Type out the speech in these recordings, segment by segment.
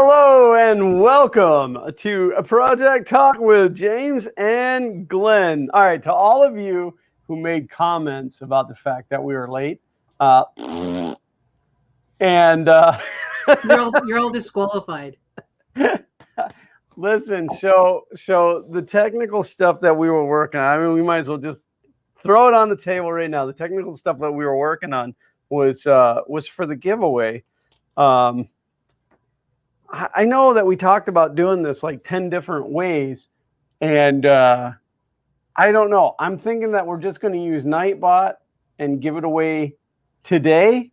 Hello and welcome to a Project Talk with James and Glenn. All right, to all of you who made comments about the fact that we were late, and you're all disqualified. Listen, so the technical stuff that we were working on, I mean, we might as well just throw it on the table right now. The technical stuff that we were working on was for the giveaway. I know that we talked about doing this like 10 different ways, and I don't know. I'm thinking that we're just going to use Nightbot and give it away today.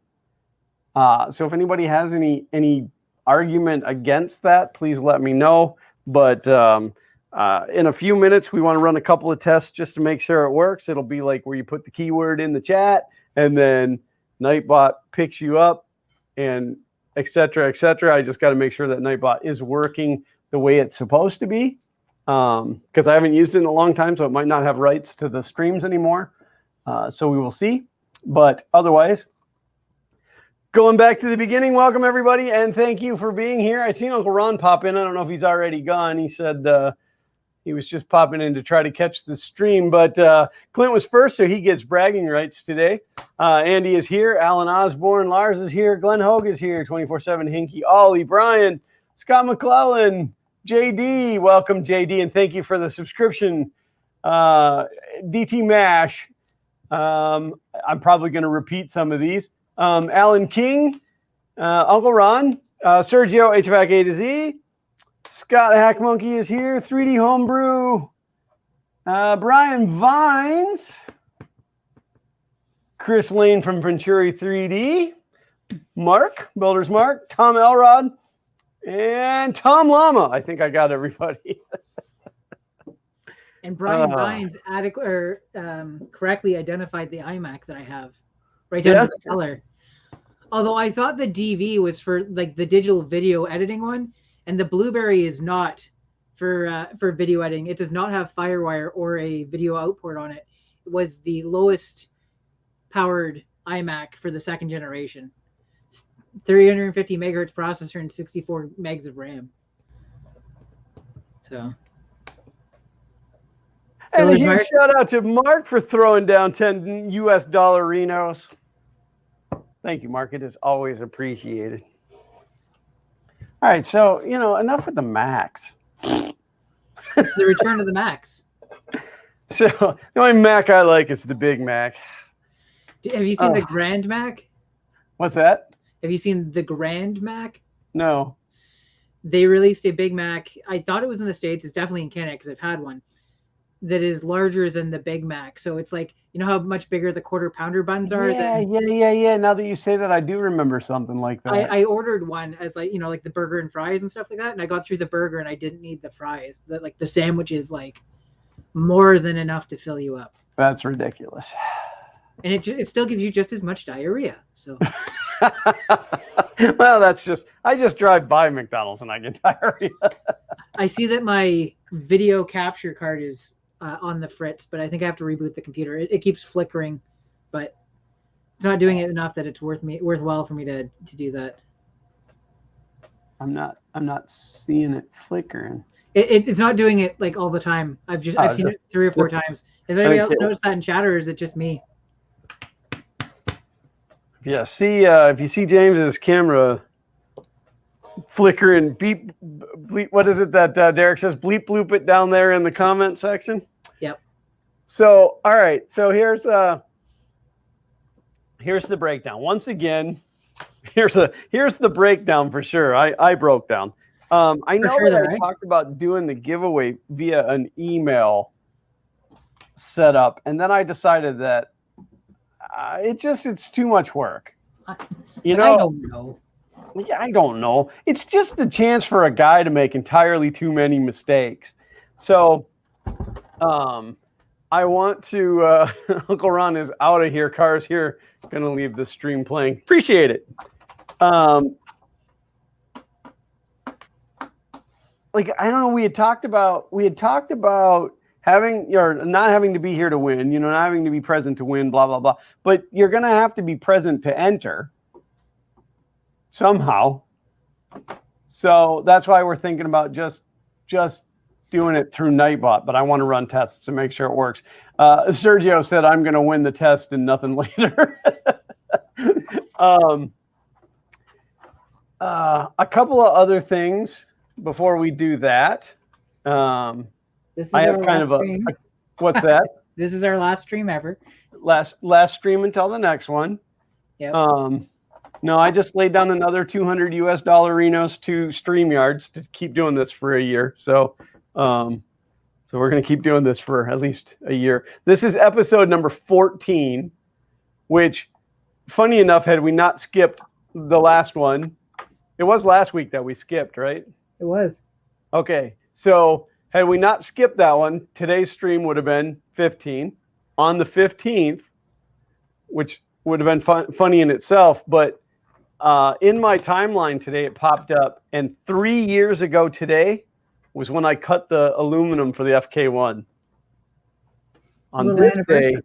So if anybody has any argument against that, please let me know. But in a few minutes, we want to run a couple of tests just to make sure it works. It'll be like where you put the keyword in the chat, and then Nightbot picks you up, and et cetera, et cetera. I just got to make sure that Nightbot is working the way it's supposed to be, because I haven't used it in a long time, so it might not have rights to the streams anymore. So we will see. But otherwise, going back to the beginning, welcome everybody, and thank you for being here. I seen Uncle Ron pop in. I don't know if he's already gone. He said he was just popping in to try to catch the stream, but Clint was first, so he gets bragging rights today. Andy is here. Alan Osborne. Lars is here. Glenn Hogue is here. 24/7 Hinky. Ollie, Brian, Scott McClellan, JD. Welcome, JD, and thank you for the subscription. DT Mash. I'm probably going to repeat some of these. Alan King, Uncle Ron, Sergio HVAC A to Z. Scott Hack Monkey is here. 3D Homebrew. Brian Vines. Chris Lane from Venturi 3D. Mark, Builders Mark. Tom Elrod. And Tom Llama. I think I got everybody. And Brian Vines correctly identified the iMac that I have. Right down to the color. Although I thought the DV was for like the digital video editing one. And the Blueberry is not for video editing. It does not have FireWire or a video output on it. It was the lowest powered iMac for the second generation. 350 megahertz processor and 64 megs of RAM. So. And a huge shout out to Mark for throwing down 10 US dollar Renos. Thank you, Mark. It is always appreciated. All right, so, enough with the Macs. It's the return of the Macs. So the only Mac I like is the Big Mac. Have you seen the Grand Mac? What's that? Have you seen the Grand Mac? No. They released a Big Mac. I thought it was in the States. It's definitely in Canada because I've had one. That is larger than the Big Mac. So it's like, how much bigger the quarter pounder buns are? Yeah. Now that you say that, I do remember something like that. I ordered one as like, like the burger and fries and stuff like that. And I got through the burger and I didn't need the fries. The sandwich is like more than enough to fill you up. That's ridiculous. And it still gives you just as much diarrhea. So. Well, I just drive by McDonald's and I get diarrhea. I see that my video capture card is on the fritz, but I think I have to reboot the computer. It keeps flickering, but it's not doing it enough that it's worthwhile for me to do that. I'm not seeing it flickering. It's not doing it like all the time. I've seen it 3 or 4 times. Has anybody else noticed that in chat, or is it just me? Yeah. If you see James's camera flickering, beep, bleep. What is it that Derek says? Bleep, bloop it down there in the comment section. Yep. So, all right. So here's the breakdown. Once again, here's the breakdown for sure. I broke down. I know that I talked about doing the giveaway via an email setup, and then I decided that it's too much work. I don't know. Yeah, I don't know. It's just a chance for a guy to make entirely too many mistakes. So, I want to. Uncle Ron is out of here. Car's here. Gonna leave the stream playing. Appreciate it. I don't know. We had talked about having or not having to be here to win. Not having to be present to win. Blah blah blah. But you're gonna have to be present to enter somehow. So that's why we're thinking about just doing it through Nightbot, but I want to run tests to make sure it works. Sergio said I'm going to win the test and nothing later. A couple of other things before we do that. I have kind of a what's that? This is our last stream ever. Last stream until the next one. Yep. No, I just laid down another $200 Renos to StreamYards to keep doing this for a year. So we're going to keep doing this for at least a year. This is episode number 14, which, funny enough, had we not skipped the last one, it was last week that we skipped, right? It was. Okay. So had we not skipped that one, today's stream would have been 15. On the 15th, which would have been funny in itself, but in my timeline today, it popped up, and 3 years ago today was when I cut the aluminum for the FK1. On this day,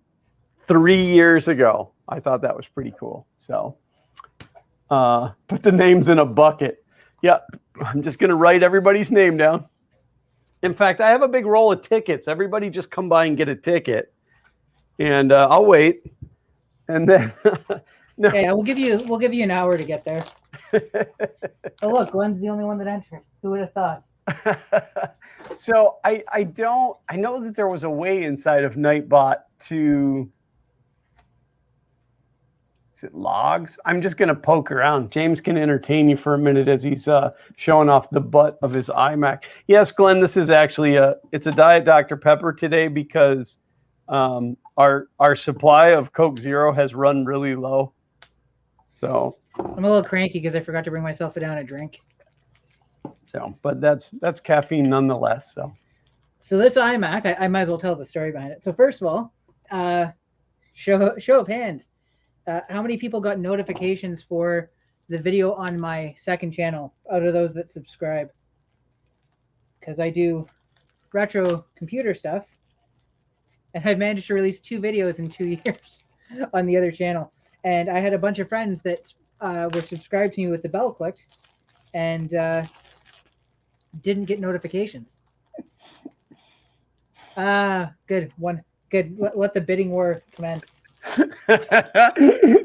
3 years ago. I thought that was pretty cool. So put the names in a bucket. Yep, I'm just going to write everybody's name down. In fact, I have a big roll of tickets. Everybody just come by and get a ticket, and I'll wait. And then... No. Yeah, we'll give you an hour to get there. Oh, look, Glenn's the only one that entered. Who would have thought? So I know that there was a way inside of Nightbot to, is it logs? I'm just going to poke around. James can entertain you for a minute as he's showing off the butt of his iMac. Yes, Glenn, this is actually it's a Diet Dr. Pepper today because our supply of Coke Zero has run really low. So I'm a little cranky because I forgot to bring myself down a drink. So, but that's caffeine nonetheless. So this iMac, I might as well tell the story behind it. So first of all, show of hands, how many people got notifications for the video on my second channel out of those that subscribe? Because I do retro computer stuff, and I've managed to release 2 videos in 2 years on the other channel. And I had a bunch of friends that were subscribed to me with the bell clicked and didn't get notifications. Good one. Good. Let the bidding war commence.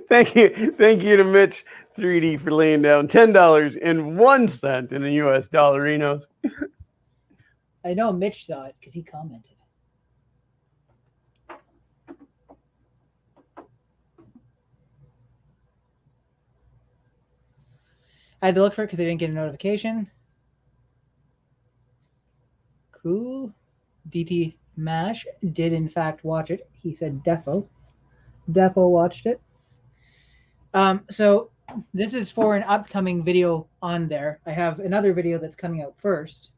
Thank you to Mitch 3D for laying down $10.01 in the US dollarinos. I know Mitch saw it because he commented. I had to look for it because I didn't get a notification. Cool. DT Mash did in fact watch it. He said Defo watched it. So this is for an upcoming video on there. I have another video that's coming out first,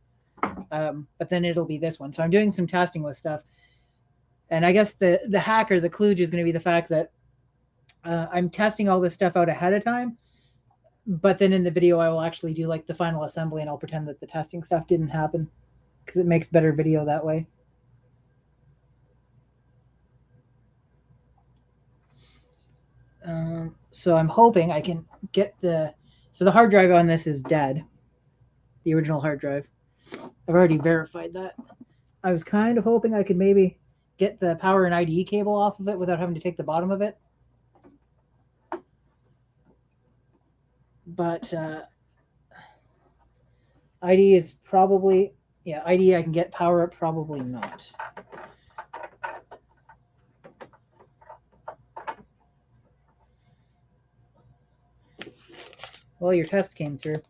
but then it'll be this one. So I'm doing some testing with stuff, and I guess the hacker, the kludge, is going to be the fact that I'm testing all this stuff out ahead of time. But then in the video, I will actually do like the final assembly, and I'll pretend that the testing stuff didn't happen because it makes better video that way. So I'm hoping I can get so the hard drive on this is dead. The original hard drive. I've already verified that. I was kind of hoping I could maybe get the power and IDE cable off of it without having to take the bottom of it. But IDE is probably, IDE I can get, power up probably not. Well, your test came through.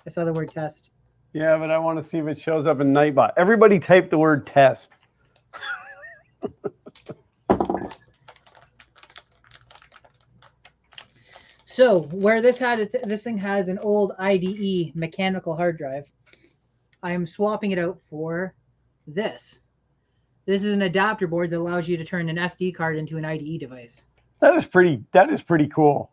I saw the word test. Yeah, but I want to see if it shows up in Nightbot. Everybody type the word test. So where this thing has an old IDE mechanical hard drive, I'm swapping it out for this. This is an adapter board that allows you to turn an SD card into an IDE device. That is pretty cool.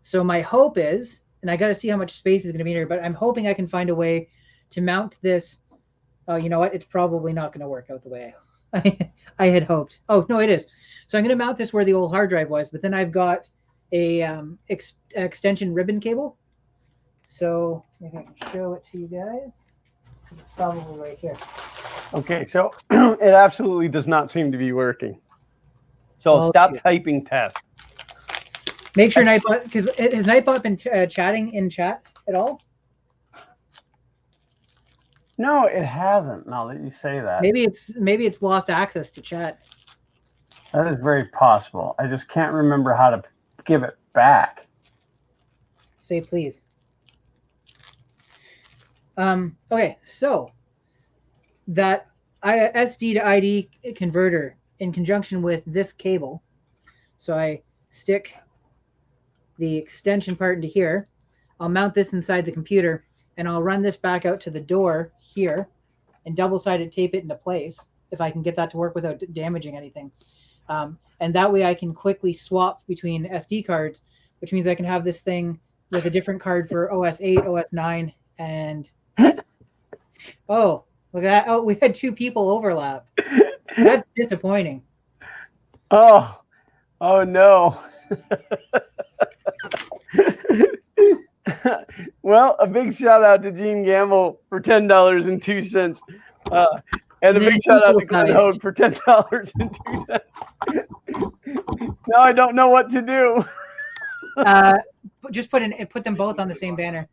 So my hope is, and I got to see how much space is going to be in here, but I'm hoping I can find a way to mount this. Oh, you know what? It's probably not going to work out the way I had hoped. Oh, no, it is. So I'm going to mount this where the old hard drive was, but then I've got a extension ribbon cable So maybe I can show it to you guys. It's probably right here. Okay, so it absolutely does not seem to be working. So Oh, stop shoot. typing test. Make sure Nightbot, because has Nightbot been chatting in chat at all? No, it hasn't. Now that you say that, Maybe it's lost access to chat. that is very possible. I just can't remember how to give it back. Say please. Okay, so that SD to ID converter in conjunction with this cable. So I stick the extension part into here. I'll mount this inside the computer, and I'll run this back out to the door here and double-sided tape it into place if I can get that to work without damaging anything. And that way I can quickly swap between SD cards, which means I can have this thing with a different card for OS 8, OS 9, and oh, look at that. Oh, we had 2 people overlap. That's disappointing. Oh no. Well, a big shout out to Gene Gamble for $10.02. And a big shout out to Glenn Hogue for $10.02. Now I don't know what to do. Just put them both on the same banner.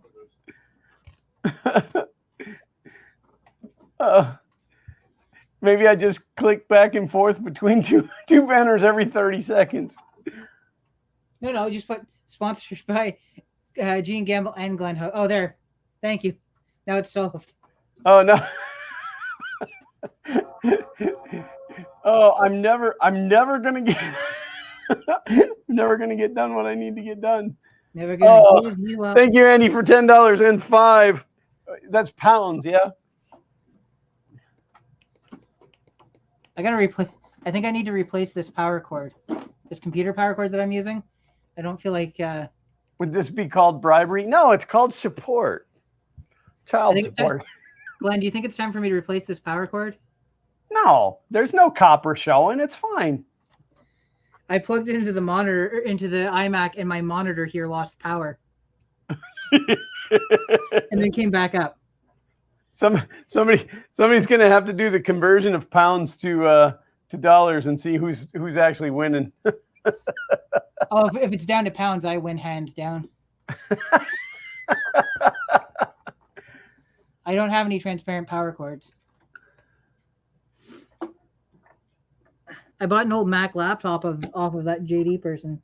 Maybe I just click back and forth between two banners every 30 seconds. No, just put sponsors by Gene Gamble and Glenn Hogue. Oh, there. Thank you. Now it's solved. Oh no. Oh, I'm never gonna get never gonna get done what I need to get done. Never gonna give you up. Thank you, Andy, for $10.05. That's pounds, yeah. I gotta replace. I think I need to replace this power cord, this computer power cord that I'm using. I don't feel like. Would this be called bribery? No, it's called support. Child support. Glenn, do you think it's time for me to replace this power cord? No, there's no copper showing. It's fine. I plugged it into the monitor, into the iMac, and my monitor here lost power. And then came back up. Somebody's going to have to do the conversion of pounds to dollars and see who's actually winning. Oh, if it's down to pounds, I win hands down. I don't have any transparent power cords. I bought an old Mac laptop off of that JD person.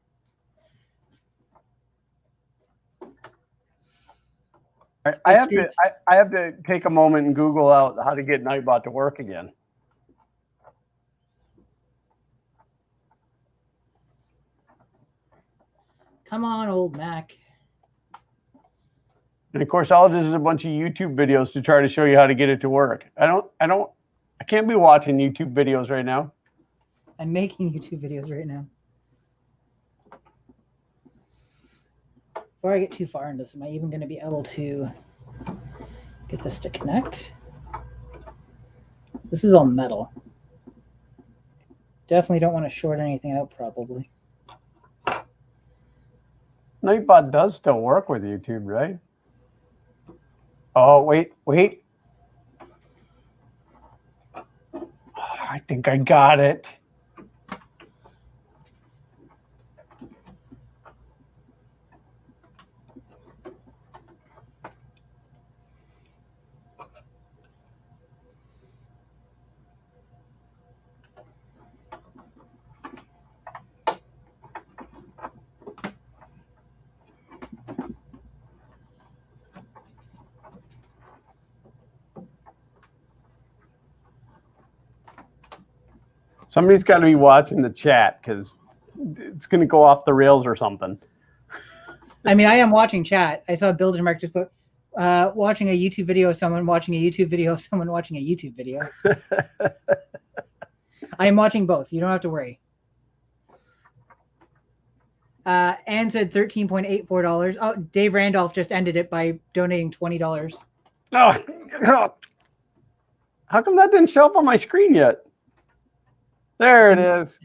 I have to take a moment and Google out how to get Nightbot to work again. Come on, old Mac. And of course, all this is a bunch of YouTube videos to try to show you how to get it to work. I can't be watching YouTube videos right now. I'm making YouTube videos right now. Before I get too far into this, am I even going to be able to get this to connect? This is all metal. Definitely don't want to short anything out, probably. Nightbot does still work with YouTube, right? Oh, wait. Oh, I think I got it. Somebody's got to be watching the chat because it's going to go off the rails or something. I mean, I am watching chat. I saw Builder Mark just put watching a YouTube video of someone watching a YouTube video of someone watching a YouTube video. I am watching both. You don't have to worry. Anne said $13.84. Oh, Dave Randolph just ended it by donating $20. Oh, how come that didn't show up on my screen yet? There it is.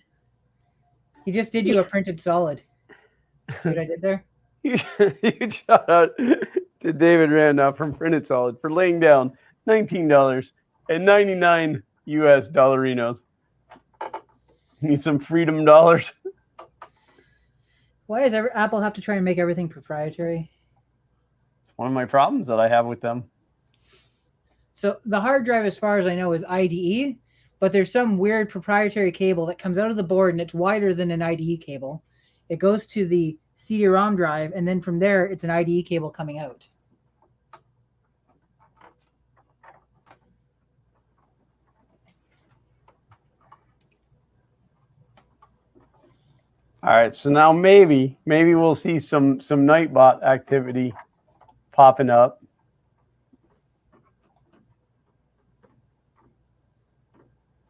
He just did you a printed solid. See what I did there? Huge shout out to David Randolph from Printed Solid for laying down $19.99 US dollarinos. Need some freedom dollars. Why does Apple have to try and make everything proprietary? It's one of my problems that I have with them. So the hard drive, as far as I know, is IDE, but there's some weird proprietary cable that comes out of the board and it's wider than an IDE cable. It goes to the CD-ROM drive, and then from there, it's an IDE cable coming out. All right, so now maybe we'll see some Nightbot activity popping up.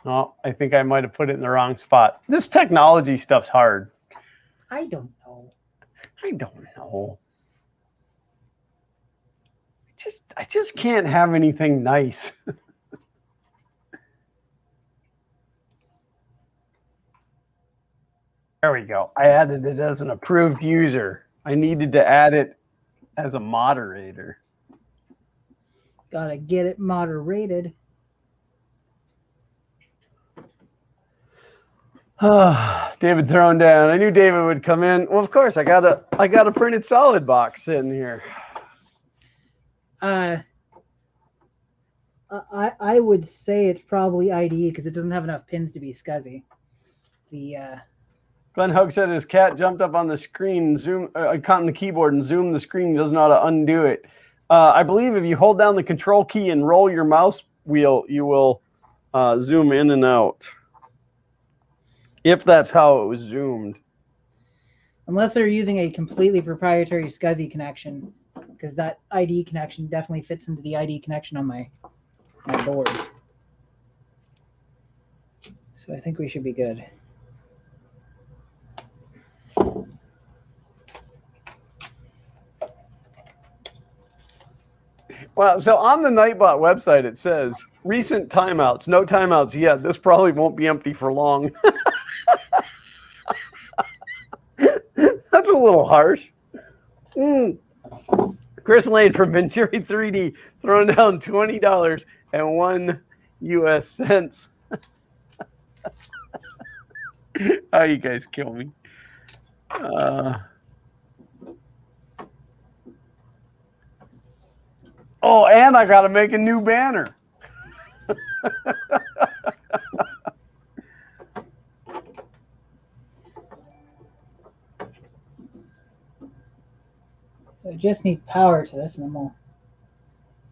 Oh, I think I might have put it in the wrong spot. This technology stuff's hard. I don't know. I just can't have anything nice. There we go. I added it as an approved user. I needed to add it as a moderator. Gotta get it moderated. David thrown down. I knew David would come in. Well, of course, I got a Printed Solid box sitting here. I would say it's probably IDE because it doesn't have enough pins to be SCSI. Glenn Hogue said his cat jumped up on the screen, caught on the keyboard and zoomed the screen. Doesn't know how to undo it. I believe if you hold down the control key and roll your mouse wheel, you will zoom in and out. If that's how it was zoomed. Unless they're using a completely proprietary SCSI connection, because that IDE connection definitely fits into the IDE connection on my board. So I think we should be good. Well, so on the Nightbot website, it says recent timeouts. No timeouts yet. This probably won't be empty for long. That's a little harsh. Chris Lane from Venturi 3D throwing down $20.01 US cents. Oh, you guys kill me. Oh, and I got to make a new banner. So I just need power to this, and then we'll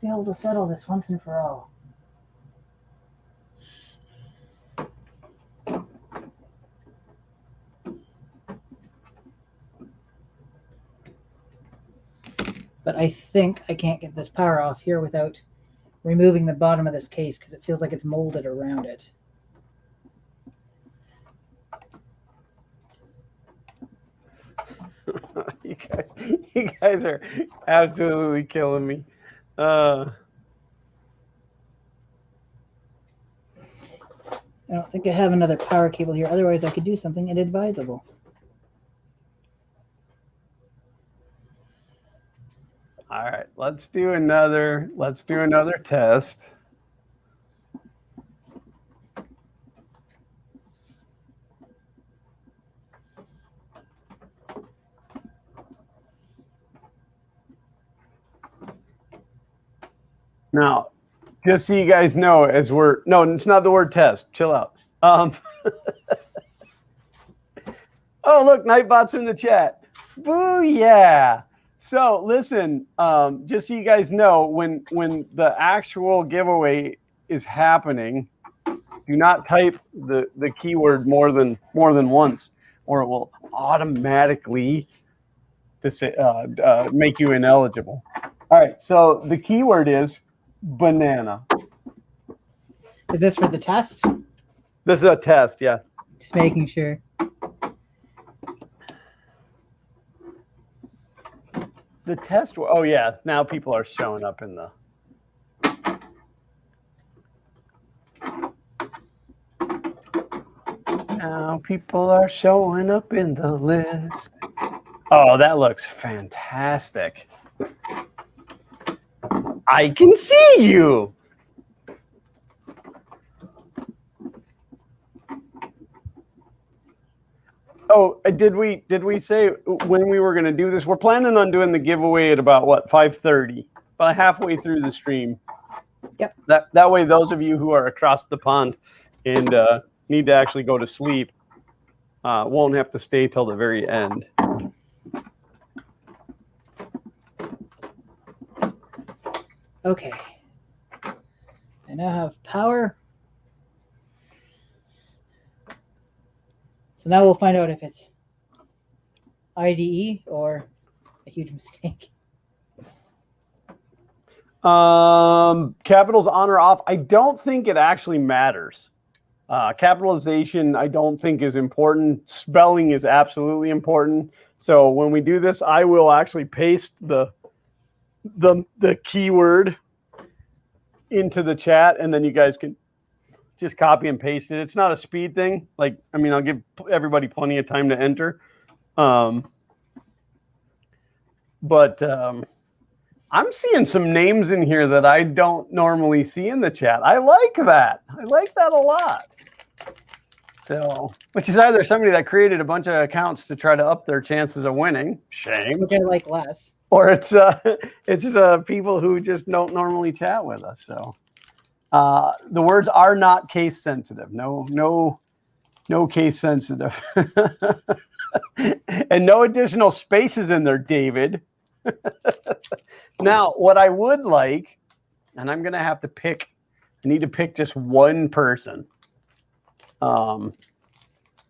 be able to settle this once and for all. But I think I can't get this power off here without removing the bottom of this case because it feels like it's molded around it. You guys are absolutely killing me. I don't think I have another power cable here. Otherwise, I could do something inadvisable. All right, let's do another test. Now, just so you guys know, no, it's not the word test. Chill out. Oh, look, Nightbot's in the chat. Booyah! So listen, just so you guys know, when the actual giveaway is happening, do not type the keyword more than once, or it will automatically make you ineligible. All right, so the keyword is banana. Is this for the test? This is a test, yeah. Just making sure. The test. Oh yeah, now people are showing up in the. Now people are showing up in the list. Oh, that looks fantastic. I can see you. Oh, did we say when we were going to do this? We're planning on doing the giveaway at about what, 5:30, about halfway through the stream. Yep. That way, those of you who are across the pond and need to actually go to sleep won't have to stay till the very end. Okay. I now have power. So now we'll find out if it's IDE or a huge mistake. Capitals on or off. I don't think it actually matters. Capitalization, I don't think is important. Spelling is absolutely important. So when we do this, I will actually paste the keyword into the chat, and then you guys can just copy and paste it. It's not a speed thing. Like, I mean, I'll give everybody plenty of time to enter. But I'm seeing some names in here that I don't normally see in the chat. I like that. I like that a lot. So, which is either somebody that created a bunch of accounts to try to up their chances of winning. Shame. Which I like less. Or it's people who just don't normally chat with us. So the words are not case sensitive. No case sensitive. And no additional spaces in there, David. Now, what I would like, and I'm going to have to pick, I need to pick just one person.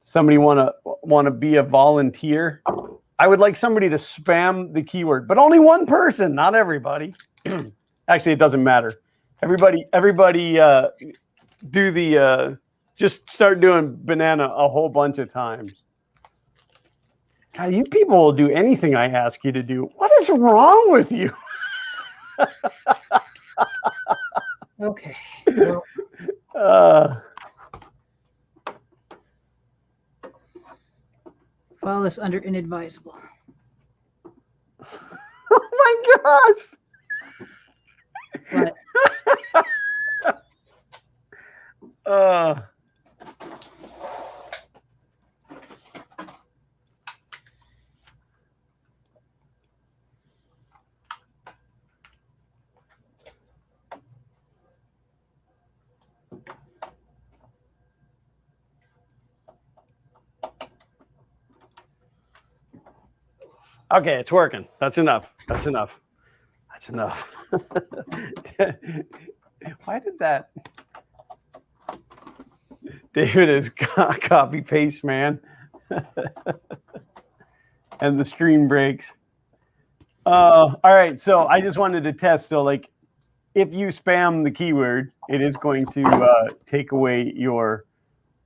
Somebody want to be a volunteer? I would like somebody to spam the keyword, but only one person, not everybody. Actually, it doesn't matter. Everybody do the just start doing banana a whole bunch of times. God, you people will do anything I ask you to do. What is wrong with you? Okay. File this under inadvisable. Oh my gosh. What? Okay, it's working. That's enough. That's enough. That's enough. Why did that? David is copy paste, man. And the stream breaks. All right, so I just wanted to test. So, like, if you spam the keyword, it is going to take away your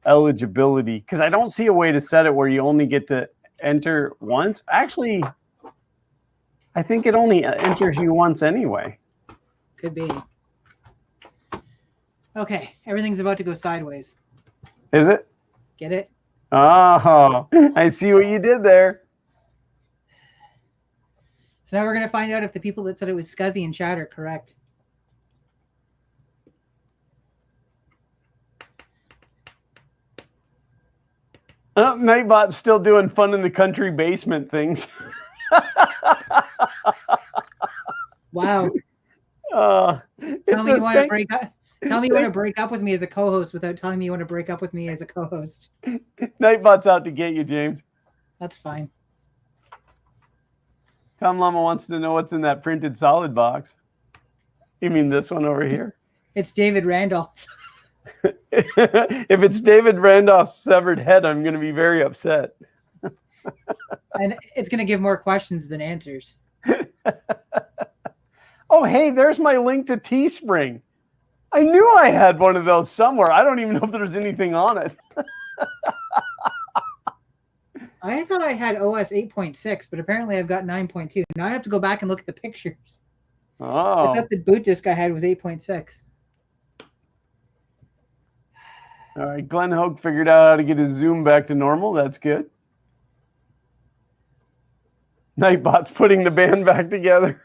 eligibility, because I don't see a way to set it where you only get to enter once. Actually, I think it only enters you once anyway. Could be. Okay, everything's about to go sideways. Is it? Get it? Oh, I see what you did there. So now we're going to find out if the people that said it was scuzzy in chat are correct. Nightbot's still doing fun in the country basement things. Wow. Tell me you want to break up. Tell me you want to break up with me as a co-host without telling me you want to break up with me as a co-host. Nightbot's out to get you, James. That's fine. Tom Llama wants to know what's in that printed solid box. You mean this one over here? It's David Randolph. If it's David Randolph's severed head, I'm going to be very upset. And it's going to give more questions than answers. Oh, hey, there's my link to Teespring. I knew I had one of those somewhere. I don't even know if there's anything on it. I thought I had OS 8.6, but apparently I've got 9.2. Now I have to go back and look at the pictures. Oh. I thought the boot disk I had was 8.6. All right, Glenn Hoke figured out how to get his Zoom back to normal. That's good. Nightbot's putting the band back together.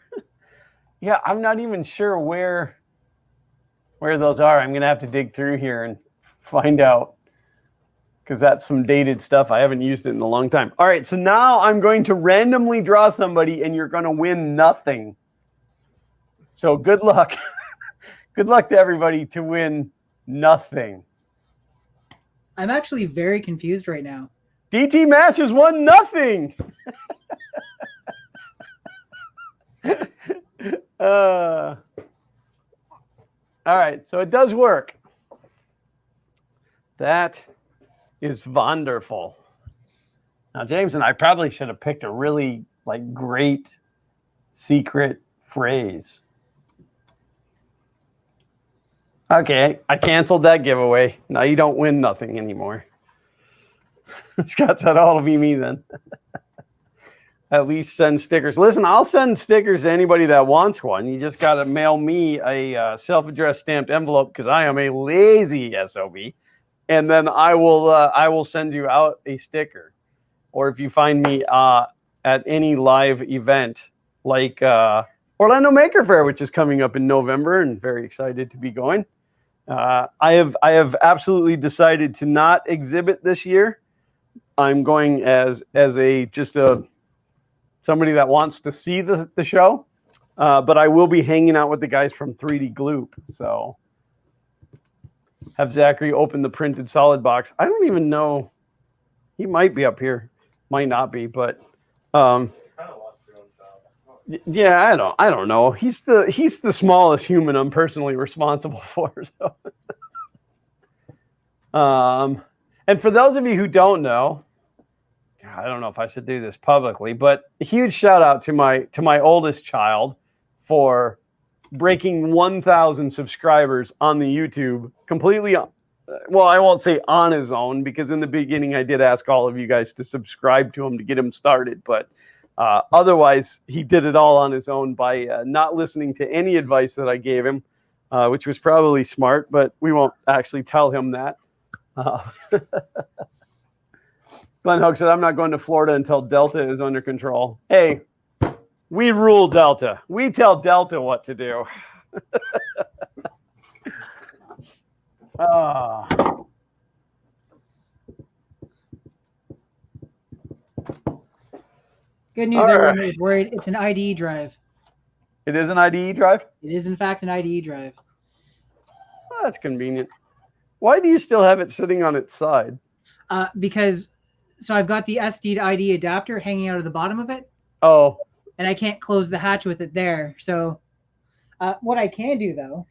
Yeah, I'm not even sure where those are. I'm going to have to dig through here and find out, because that's some dated stuff. I haven't used it in a long time. All right, so now I'm going to randomly draw somebody, and you're going to win nothing. So good luck. Good luck to everybody to win nothing. I'm actually very confused right now. DT Masters won nothing. All right, so it does work. That is wonderful. Now, James and I probably should have picked a really great secret phrase. Okay, I canceled that giveaway. Now you don't win nothing anymore. Scott said, "Oh, it'll be me then." At least send stickers. Listen, I'll send stickers to anybody that wants one. You just got to mail me a self-addressed stamped envelope, because I am a lazy SOB, and then I will send you out a sticker. Or if you find me at any live event like Orlando Maker Faire, which is coming up in November, and very excited to be going. I have absolutely decided to not exhibit this year. I'm going as somebody that wants to see the show, but I will be hanging out with the guys from 3D Gloop. So have Zachary open the printed solid box. I don't even know. He might be up here, might not be, but yeah, I don't know. He's the smallest human I'm personally responsible for. So. And for those of you who don't know, I don't know if I should do this publicly, but a huge shout out to my oldest child for breaking 1,000 subscribers on the YouTube completely. Well, I won't say on his own, because in the beginning I did ask all of you guys to subscribe to him to get him started, but otherwise he did it all on his own by not listening to any advice that I gave him, which was probably smart, but we won't actually tell him that. Glenn Hogue said, "I'm not going to Florida until Delta is under control." Hey, we rule Delta. We tell Delta what to do. Good news, everyone who's worried. It's an IDE drive. It is an IDE drive? It is, in fact, an IDE drive. Well, that's convenient. Why do you still have it sitting on its side? Because... So I've got the SD to ID adapter hanging out of the bottom of it. Oh. And I can't close the hatch with it there. So what I can do, though.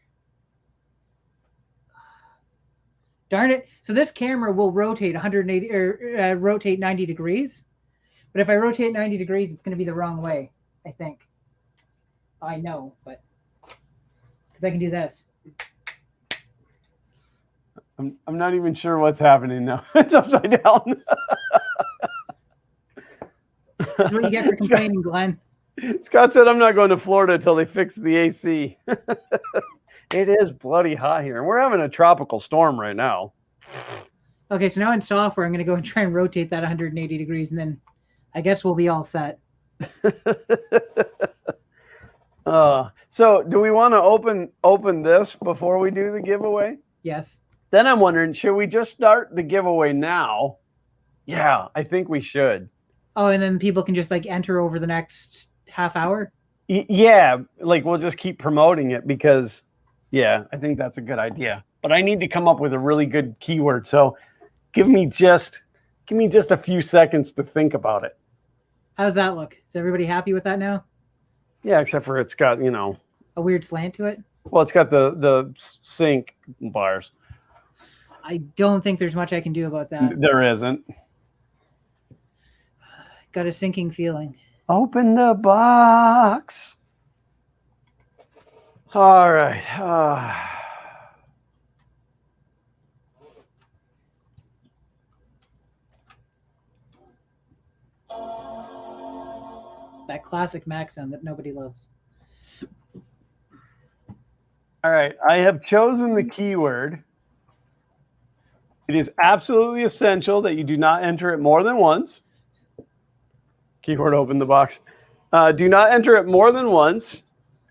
Darn it. So this camera will rotate 180 or rotate 90 degrees. But if I rotate 90 degrees, it's going to be the wrong way, I think. I know, but because I can do this. I'm not even sure what's happening now. It's upside down. That's what you get for complaining, Glenn. Scott said, "I'm not going to Florida until they fix the AC." It is bloody hot here, and we're having a tropical storm right now. Okay, so now in software, I'm going to go and try and rotate that 180 degrees, and then I guess we'll be all set. So do we want to open this before we do the giveaway? Yes. Then I'm wondering, should we just start the giveaway now? Yeah, I think we should. Oh, and then people can just enter over the next half hour? Yeah, we'll just keep promoting it, because yeah, I think that's a good idea. But I need to come up with a really good keyword. So give me just a few seconds to think about it. How's that look? Is everybody happy with that now? Yeah, except for it's got, a weird slant to it. Well, it's got the sync bars. I don't think there's much I can do about that. There isn't. Got a sinking feeling. Open the box. All right. That classic Mac sound that nobody loves. All right. I have chosen the keyword. It is absolutely essential that you do not enter it more than once. Keyword, open the box. Do not enter it more than once,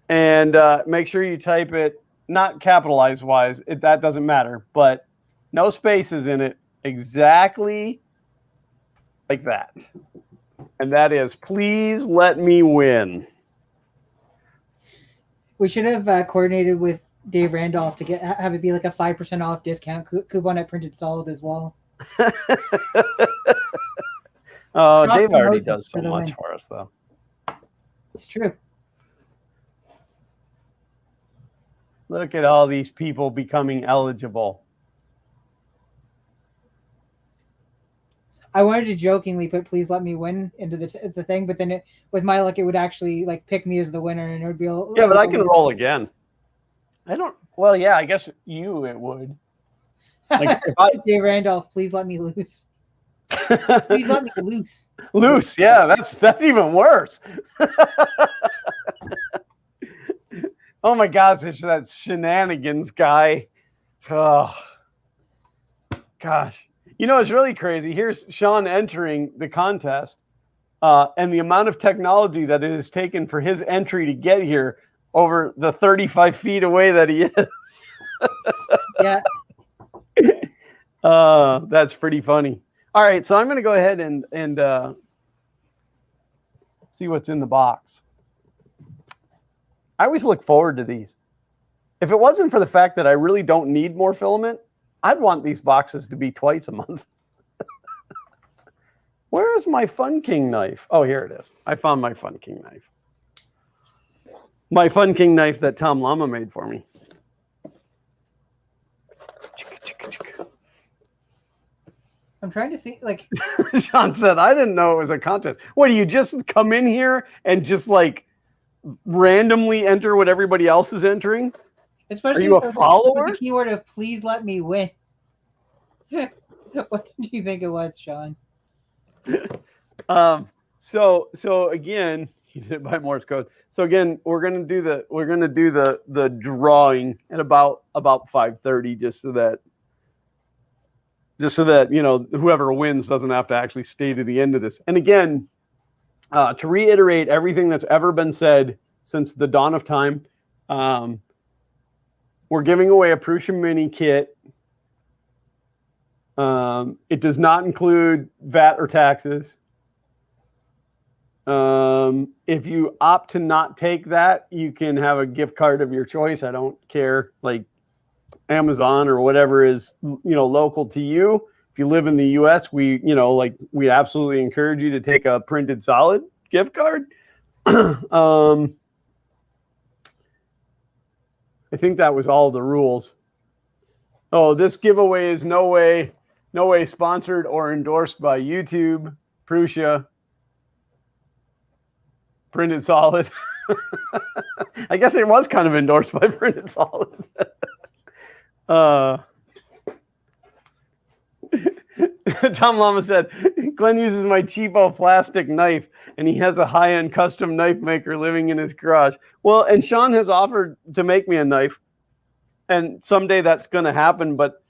and make sure you type it not capitalized wise. That doesn't matter, but no spaces in it. Exactly like that. And that is, please let me win. We should have coordinated with Dave Randolph to have it be like a 5% off discount coupon at Printed Solid as well. Dave already does so much for us, though. It's true. Look at all these people becoming eligible. I wanted to jokingly put "Please let me win" into the thing, but then with my luck, it would actually like pick me as the winner, and it would be. Yeah, but I can roll again. I don't. Well, yeah, I guess it would. Like Dave Randolph, please let me lose. Please let me loose. Loose, yeah, that's even worse. Oh my gosh, it's that shenanigans guy. Oh gosh. You know, it's really crazy. Here's Sean entering the contest, and the amount of technology that it has taken for his entry to get here over the 35 feet away that he is. Yeah. That's pretty funny. All right, so I'm going to go ahead and see what's in the box. I always look forward to these. If it wasn't for the fact that I really don't need more filament, I'd want these boxes to be twice a month. Where is my Fun King knife? Oh, here it is. I found my Fun King knife. My Fun King knife that Tom Llama made for me. I'm trying to see, like... Sean said, I didn't know it was a contest. What, do you just come in here and just, like, randomly enter what everybody else is entering? Especially Are you a follower? With the keyword of "please let me win." What did you think it was, Sean? So again, he did it by Morse code. So again, we're gonna do the drawing at about 5:30, just so that you know whoever wins doesn't have to actually stay to the end of this. And again, to reiterate everything that's ever been said since the dawn of time. We're giving away a Prusa mini kit. It does not include VAT or taxes. If you opt to not take that, you can have a gift card of your choice. I don't care, like Amazon or whatever is local to you. If you live in the U.S., we absolutely encourage you to take a Printed Solid gift card. I think that was all the rules. Oh, this giveaway is no way sponsored or endorsed by YouTube, Prusa, Printed Solid. I guess it was kind of endorsed by Printed Solid. Tom Llama said, Glenn uses my cheapo plastic knife, and he has a high-end custom knife maker living in his garage. Well, and Sean has offered to make me a knife, and someday that's going to happen, but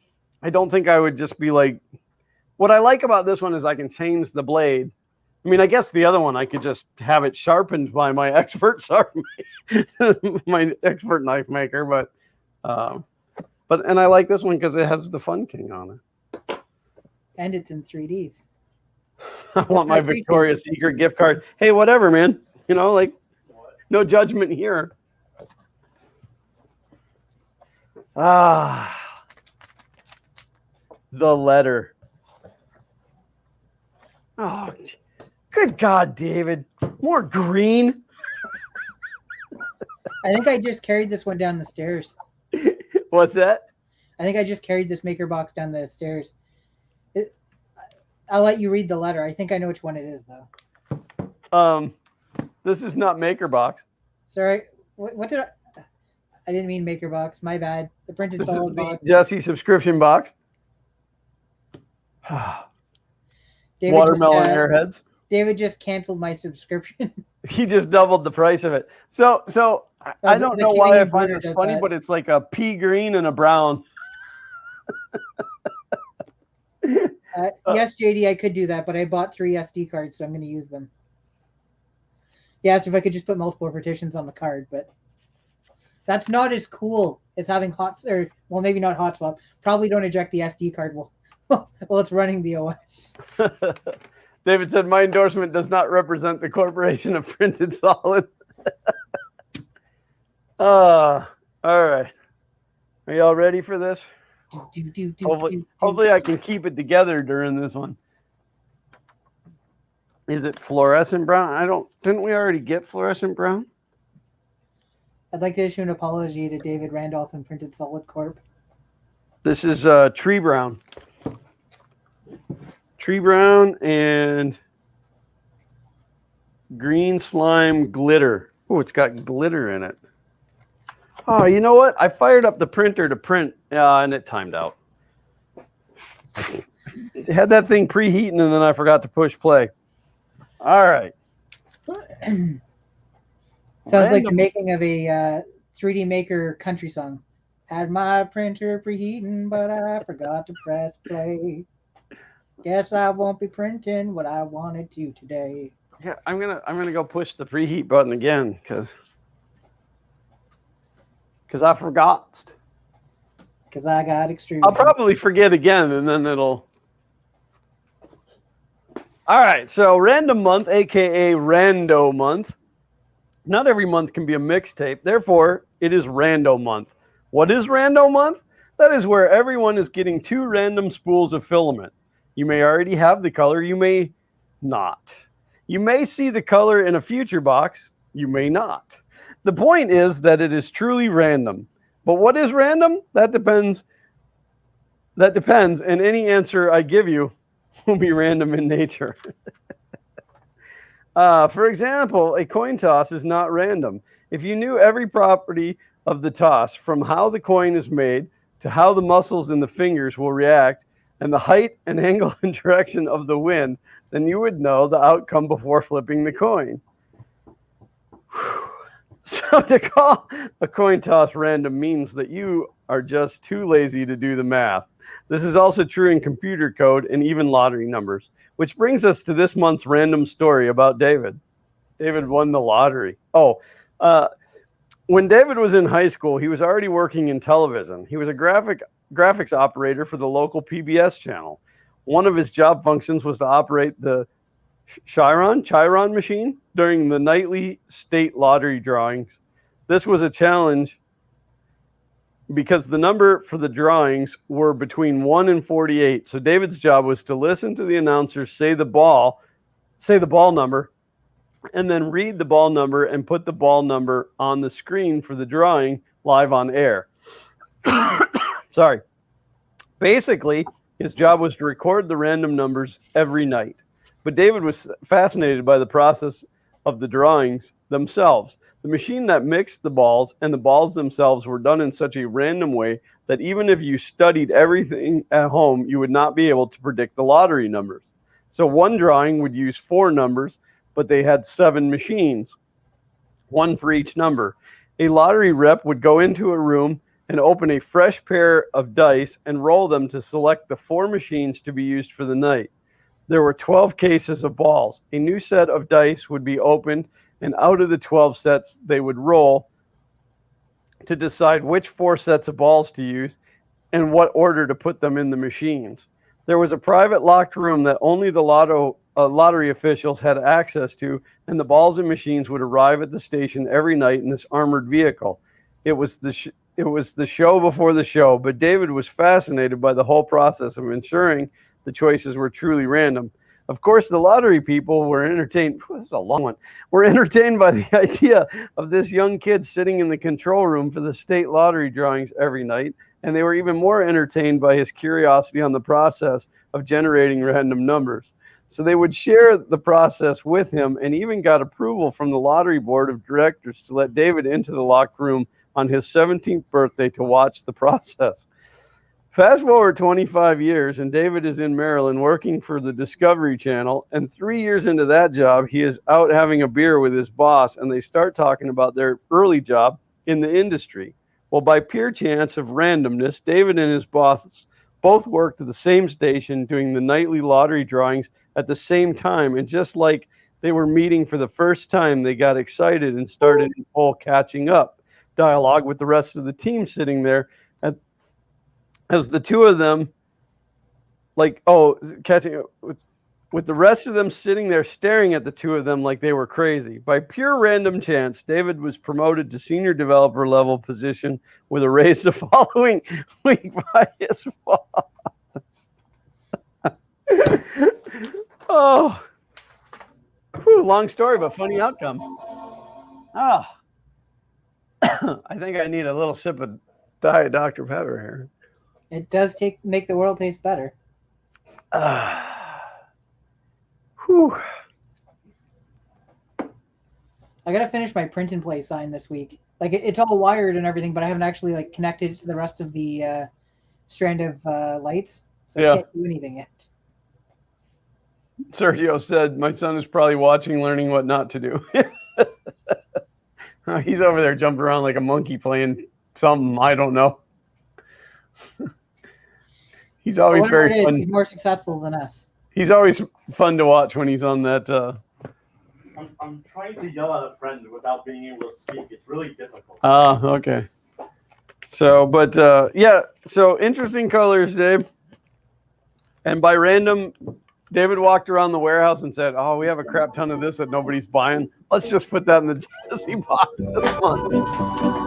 I don't think I would just be like... What I like about this one is I can change the blade. I mean, I guess the other one, I could just have it sharpened by my expert my expert knife maker, but I like this one because it has the Fun King on it. And it's in 3Ds. I want my Victoria's Secret gift card. Hey, whatever, man. No judgment here. The letter. Oh, good God, David. More green. I think I just carried this one down the stairs. What's that? I think I just carried this maker box down the stairs. I'll let you read the letter. I think I know which one it is, though. This is not maker box. Sorry. What did I didn't mean maker box. My bad. The Printed Solid box. Jesse subscription box. David Watermelon Airheads. David just canceled my subscription. He just doubled the price of it. So I don't know why I find this funny, but it's like a pea green and a brown. Yes, JD, I could do that, but I bought 3 SD cards, so I'm going to use them. He asked if I could just put multiple partitions on the card, but that's not as cool as having or well, maybe not hot swap. Probably don't eject the SD card while it's running the OS. David said, my endorsement does not represent the corporation of Printed Solid. All right. Are y'all ready for this? Hopefully I can keep it together during this one. Is it fluorescent brown? Didn't we already get fluorescent brown? I'd like to issue an apology to David Randolph and Printed Solid Corp. This is tree brown. Tree brown and green slime glitter. Oh, it's got glitter in it. Oh, you know what? I fired up the printer to print, and it timed out. Had that thing preheating, and then I forgot to push play. All right. Sounds like the making of a 3D Maker country song. Had my printer preheating, but I forgot to press play. Guess I won't be printing what I wanted to today. Yeah, I'm gonna go push the preheat button again because I forgot. Because I got extreme. I'll probably forget again, and then it'll. All right, so random month, aka rando month. Not every month can be a mixtape. Therefore, it is rando month. What is rando month? That is where everyone is getting 2 random spools of filament. You may already have the color, you may not. You may see the color in a future box, you may not. The point is that it is truly random. But what is random? That depends. And any answer I give you will be random in nature. For example, a coin toss is not random. If you knew every property of the toss, from how the coin is made to how the muscles in the fingers will react, and the height and angle and direction of the wind, then you would know the outcome before flipping the coin. So to call a coin toss random means that you are just too lazy to do the math. This is also true in computer code and even lottery numbers, which brings us to this month's random story about David. David won the lottery. When David was in high school, he was already working in television. He was a graphics operator for the local PBS channel. One of his job functions was to operate the Chiron machine during the nightly state lottery drawings. This was a challenge because the number for the drawings were between 1 and 48. So David's job was to listen to the announcers say the ball number, and then read the ball number and put the ball number on the screen for the drawing live on air. Sorry. Basically, his job was to record the random numbers every night. But David was fascinated by the process of the drawings themselves. The machine that mixed the balls and the balls themselves were done in such a random way that even if you studied everything at home, you would not be able to predict the lottery numbers. So one drawing would use 4 numbers, but they had 7 machines, 1 for each number. A lottery rep would go into a room and open a fresh pair of dice and roll them to select the 4 machines to be used for the night. There were 12 cases of balls. A new set of dice would be opened, and out of the 12 sets, they would roll to decide which 4 sets of balls to use and what order to put them in the machines. There was a private locked room that only the lottery officials had access to, and the balls and machines would arrive at the station every night in this armored vehicle. It was the show before the show, but David was fascinated by the whole process of ensuring the choices were truly random. Of course, the lottery people were entertained. This is a long one. Were entertained by the idea of this young kid sitting in the control room for the state lottery drawings every night, and they were even more entertained by his curiosity on the process of generating random numbers. So they would share the process with him, and even got approval from the lottery board of directors to let David into the locked room on his 17th birthday to watch the process. Fast forward 25 years, and David is in Maryland working for the Discovery Channel, and 3 years into that job, he is out having a beer with his boss, and they start talking about their early job in the industry. Well, by pure chance of randomness, David and his boss both worked at the same station doing the nightly lottery drawings at the same time, and just like they were meeting for the first time, they got excited and started in full catching up dialogue with the rest of the team sitting there as the two of them, catching up with the rest of them sitting there staring at the two of them like they were crazy. By pure random chance, David was promoted to senior developer level position with a raise the following week by his boss. Oh, whew, long story, but funny outcome. Oh, I think I need a little sip of Diet Dr. Pepper here. It does make the world taste better. Whew. I gotta finish my print and play sign this week. Like it's all wired and everything, but I haven't actually like connected it to the rest of the strand of lights, so I can't do anything yet. Sergio said, "My son is probably watching, learning what not to do." He's over there jumping around like a monkey playing something I don't know. He's always very fun. He's more successful than us. He's always fun to watch when he's on that. I'm trying to yell at a friend without being able to speak. It's really difficult. Okay. So, but yeah, so interesting colors, Dave. And by random, David walked around the warehouse and said, "Oh, we have a crap ton of this that nobody's buying. Let's just put that in the Jesse box this month."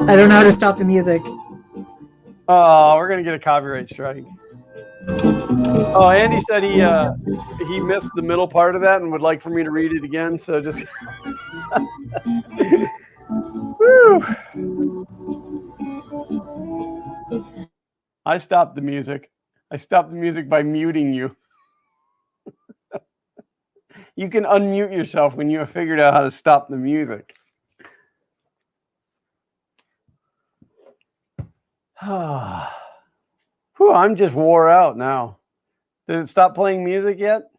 I don't know how to stop the music. Oh, we're gonna get a copyright strike. Oh, Andy said he missed the middle part of that and would like for me to read it again. So just Woo. I stopped the music. I stopped the music by muting you. You can unmute yourself when you have figured out how to stop the music. Whew, I'm just wore out now. Did it stop playing music yet?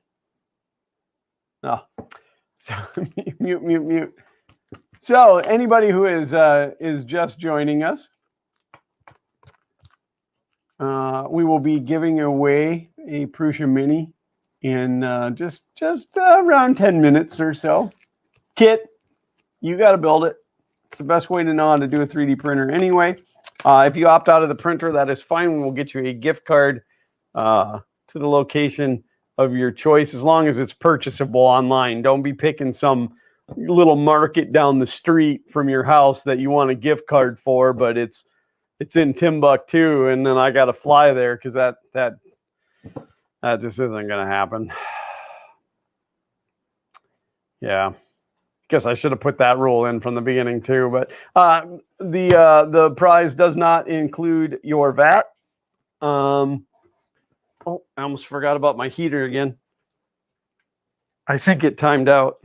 No. So mute. So anybody who is just joining us, we will be giving away a Prusa Mini in just around 10 minutes or so. Kit, you got to build it. It's the best way to know how to do a 3D printer anyway. If you opt out of the printer, that is fine. We'll get you a gift card to the location of your choice, as long as it's purchasable online. Don't be picking some little market down the street from your house that you want a gift card for, but it's in Timbuktu, and then I got to fly there because that just isn't going to happen. Yeah. Guess I should have put that rule in from the beginning too, but the prize does not include your VAT. Oh, I almost forgot about my heater again. I think it timed out.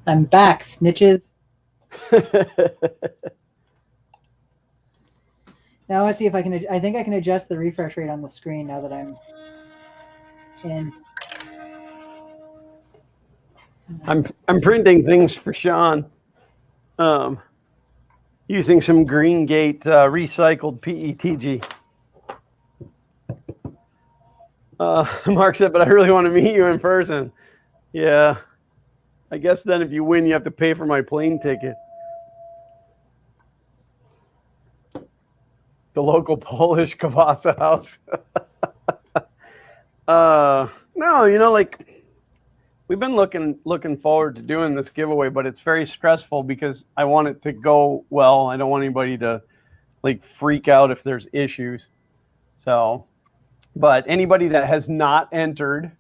I'm back, snitches. Now let's see if I can. I think I can adjust the refresh rate on the screen now that I'm in. I'm printing things for Sean, using some Green Gate recycled PETG. Mark said, "But I really want to meet you in person." Yeah, I guess then if you win, you have to pay for my plane ticket. The local Polish kielbasa house. No, like we've been looking forward to doing this giveaway, but it's very stressful because I want it to go well. I don't want anybody to like freak out if there's issues. So, but anybody that has not entered,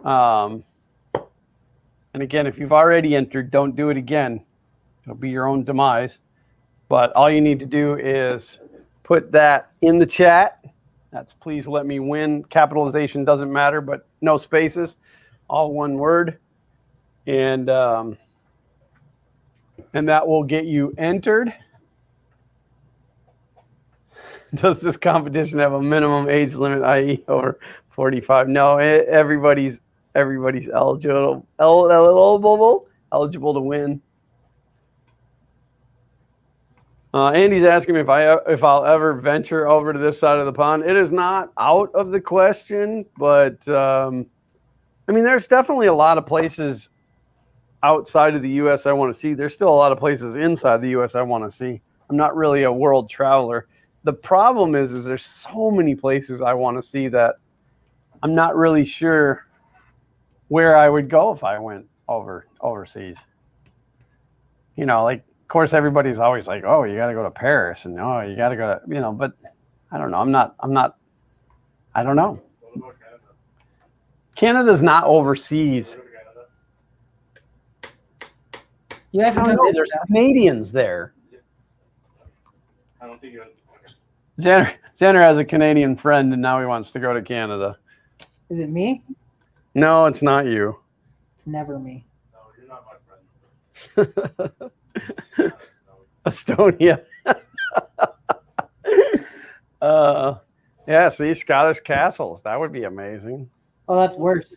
and again, if you've already entered, don't do it again. It'll be your own demise. But all you need to do is put that in the chat. That's "please let me win." Capitalization doesn't matter, but no spaces, all one word. And that will get you entered. Does this competition have a minimum age limit, i.e. over 45? No, everybody's eligible to win. Andy's asking me if I'll ever venture over to this side of the pond. It is not out of the question, but I mean, there's definitely a lot of places outside of the U.S. I want to see. There's still a lot of places inside the U.S. I want to see. I'm not really a world traveler. The problem is there's so many places I want to see that I'm not really sure where I would go if I went overseas. You know, like, of course, everybody's always like, oh, you got to go to Paris, and oh, you got to go to, you know, but I don't know. I don't know. What about Canada? Canada's not overseas. You guys I can don't come know. visit There's now. Canadians there. I don't think you're. Xander has a Canadian friend, and now he wants to go to Canada. Is it me? No, it's not you. It's never me. No, you're not my friend. Estonia. Yeah, see, Scottish castles. That would be amazing. Oh, that's worse.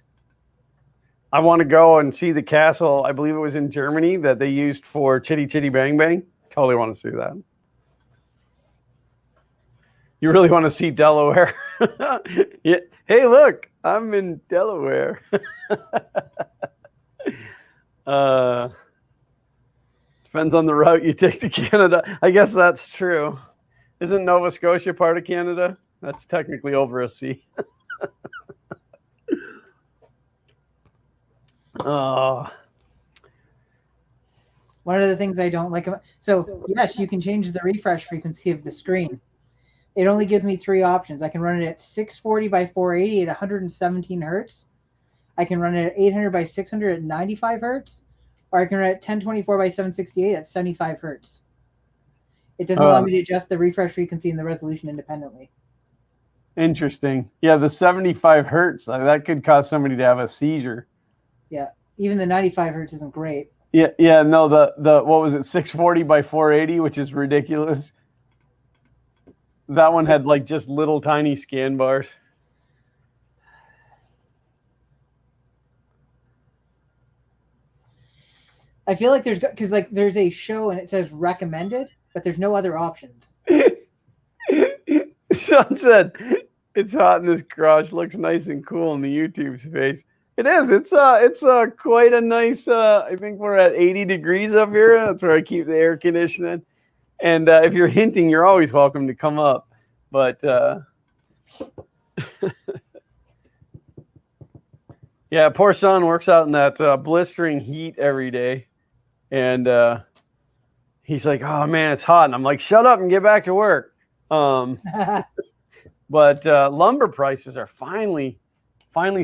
I want to go and see the castle. I believe it was in Germany that they used for Chitty Chitty Bang Bang. Totally want to see that. You really want to see Delaware? Yeah. Hey, look, I'm in Delaware. Depends on the route you take to Canada. I guess that's true. Isn't Nova Scotia part of Canada? That's technically over a sea. One of the things I don't like about, so yes, you can change the refresh frequency of the screen. It only gives me 3 options. I can run it at 640 by 480 at 117 hertz. I can run it at 800 by 600 at 95 hertz, or I can run it at 1024 by 768 at 75 hertz. It doesn't allow me to adjust the refresh frequency and the resolution independently. Interesting. Yeah, the 75 hertz, that could cause somebody to have a seizure. Yeah, even the 95 hertz isn't great. Yeah, no, the what was it, 640 by 480, which is ridiculous. That one had like just little tiny scan bars. I feel like there's a show and it says recommended, but there's no other options. Sean said, "It's hot in this garage. Looks nice and cool in the YouTube space." It is. It's quite a nice. I think we're at 80 degrees up here. That's where I keep the air conditioning. And if you're hinting, you're always welcome to come up. But yeah, poor son works out in that blistering heat every day, and he's like, "Oh man, it's hot," and I'm like, "Shut up and get back to work." But lumber prices are finally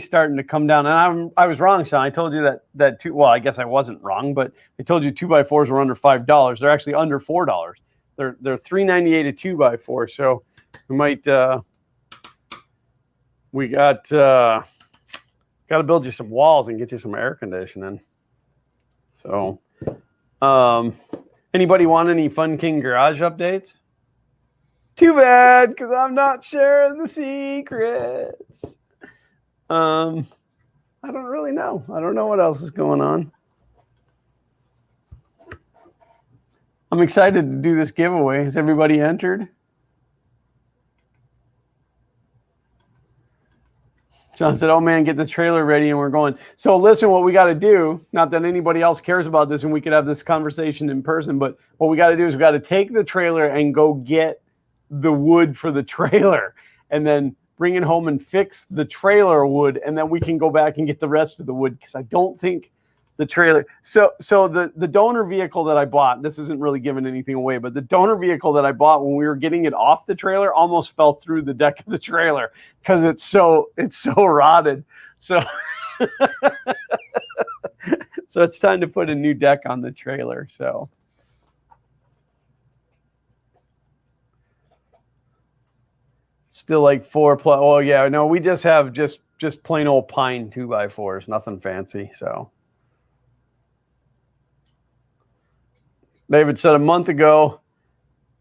starting to come down, and I was wrong, Sean. I told you that two. Well, I guess I wasn't wrong, but I told you 2x4s were under $5. They're actually under $4. They're $3.98 a 2x4. So we might we got to build you some walls and get you some air conditioning. So, anybody want any Fun King Garage updates? Too bad, because I'm not sharing the secrets. I don't really know. I don't know what else is going on. I'm excited to do this giveaway. Has everybody entered? John said, "Oh man, get the trailer ready," and we're going. So listen, what we got to do, not that anybody else cares about this and we could have this conversation in person, but what we got to do is we got to take the trailer and go get the wood for the trailer and then bring it home and fix the trailer wood, and then we can go back and get the rest of the wood, because I don't think the trailer. So the donor vehicle that I bought, this isn't really giving anything away, but the donor vehicle that I bought when we were getting it off the trailer almost fell through the deck of the trailer because it's so rotted. So so it's time to put a new deck on the trailer. So still like 4+. Oh yeah, no, we just have just plain old pine 2x4s, nothing fancy. So David said a month ago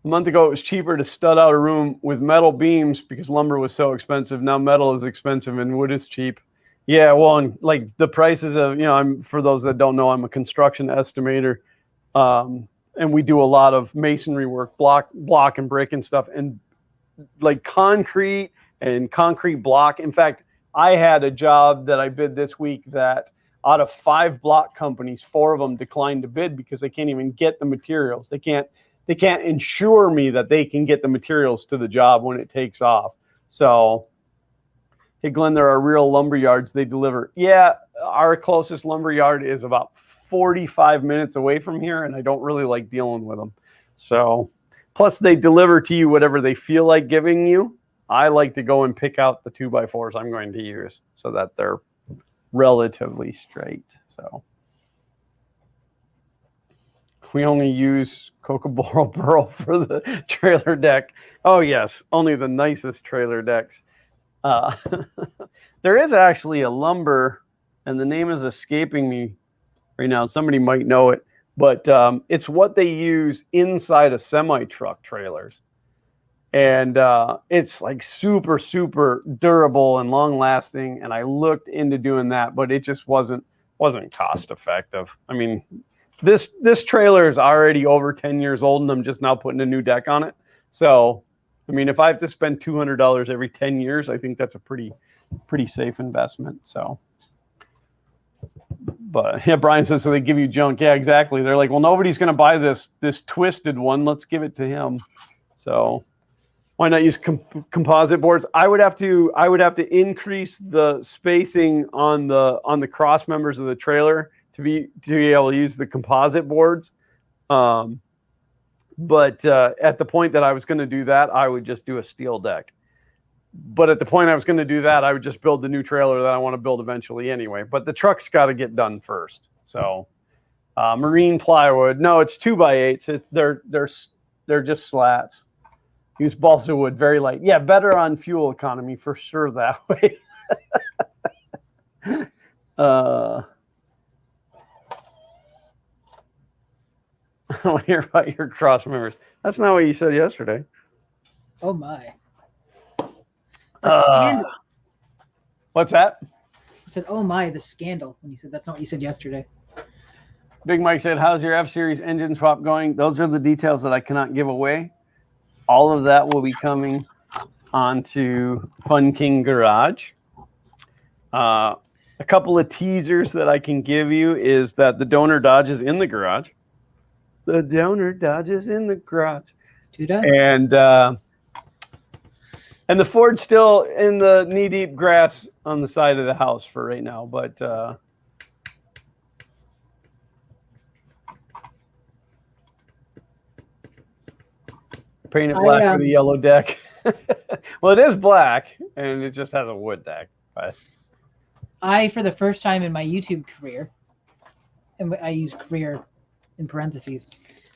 it was cheaper to stud out a room with metal beams because lumber was so expensive. Now metal is expensive and wood is cheap. Yeah, well, and like the prices of, for those that don't know, I'm a construction estimator. and we do a lot of masonry work, block and brick and stuff, and like concrete and concrete block. In fact, I had a job that I bid this week that out of 5 block companies, 4 of them declined to bid because they can't even get the materials. They can't ensure me that they can get the materials to the job when it takes off. So, hey, Glenn, there are real lumber yards. They deliver. Yeah, our closest lumber yard is about 45 minutes away from here, and I don't really like dealing with them. So, plus they deliver to you whatever they feel like giving you. I like to go and pick out the 2x4s I'm going to use so that they're relatively straight. So we only use Kookaburra burl for the trailer deck. Oh yes, only the nicest trailer decks. There is actually a lumber, and the name is escaping me right now. Somebody might know it, but it's what they use inside of semi-truck trailers. And it's like super, super durable and long lasting. And I looked into doing that, but it just wasn't cost effective. I mean, this trailer is already over 10 years old, and I'm just now putting a new deck on it. So, I mean, if I have to spend $200 every 10 years, I think that's a pretty safe investment. So, but yeah, Brian says, so they give you junk. Yeah, exactly. They're like, well, nobody's going to buy this twisted one. Let's give it to him. So why not use composite boards? I would have to increase the spacing on the cross members of the trailer to be able to use the composite boards. But at the point that I was going to do that, I would just do a steel deck. But at the point I was going to do that, I would just build the new trailer that I want to build eventually anyway. But the truck's got to get done first. So marine plywood. No, it's 2x8s. They're just slats. Use balsa wood, very light. Yeah, better on fuel economy for sure that way. I want to hear about your cross members. That's not what you said yesterday. Oh my. What's that? I said, oh my, the scandal. When you said that's not what you said yesterday. Big Mike said, how's your F-Series engine swap going? Those are the details that I cannot give away. All of that will be coming onto Fun King Garage. A couple of teasers that I can give you is that the donor Dodge is in the garage. The donor Dodge is in the garage. And the Ford's still in the knee-deep grass on the side of the house for right now. But paint it black with a yellow deck. Well, it is black, and it just has a wood deck. But I, for the first time in my YouTube career, and I use career in parentheses,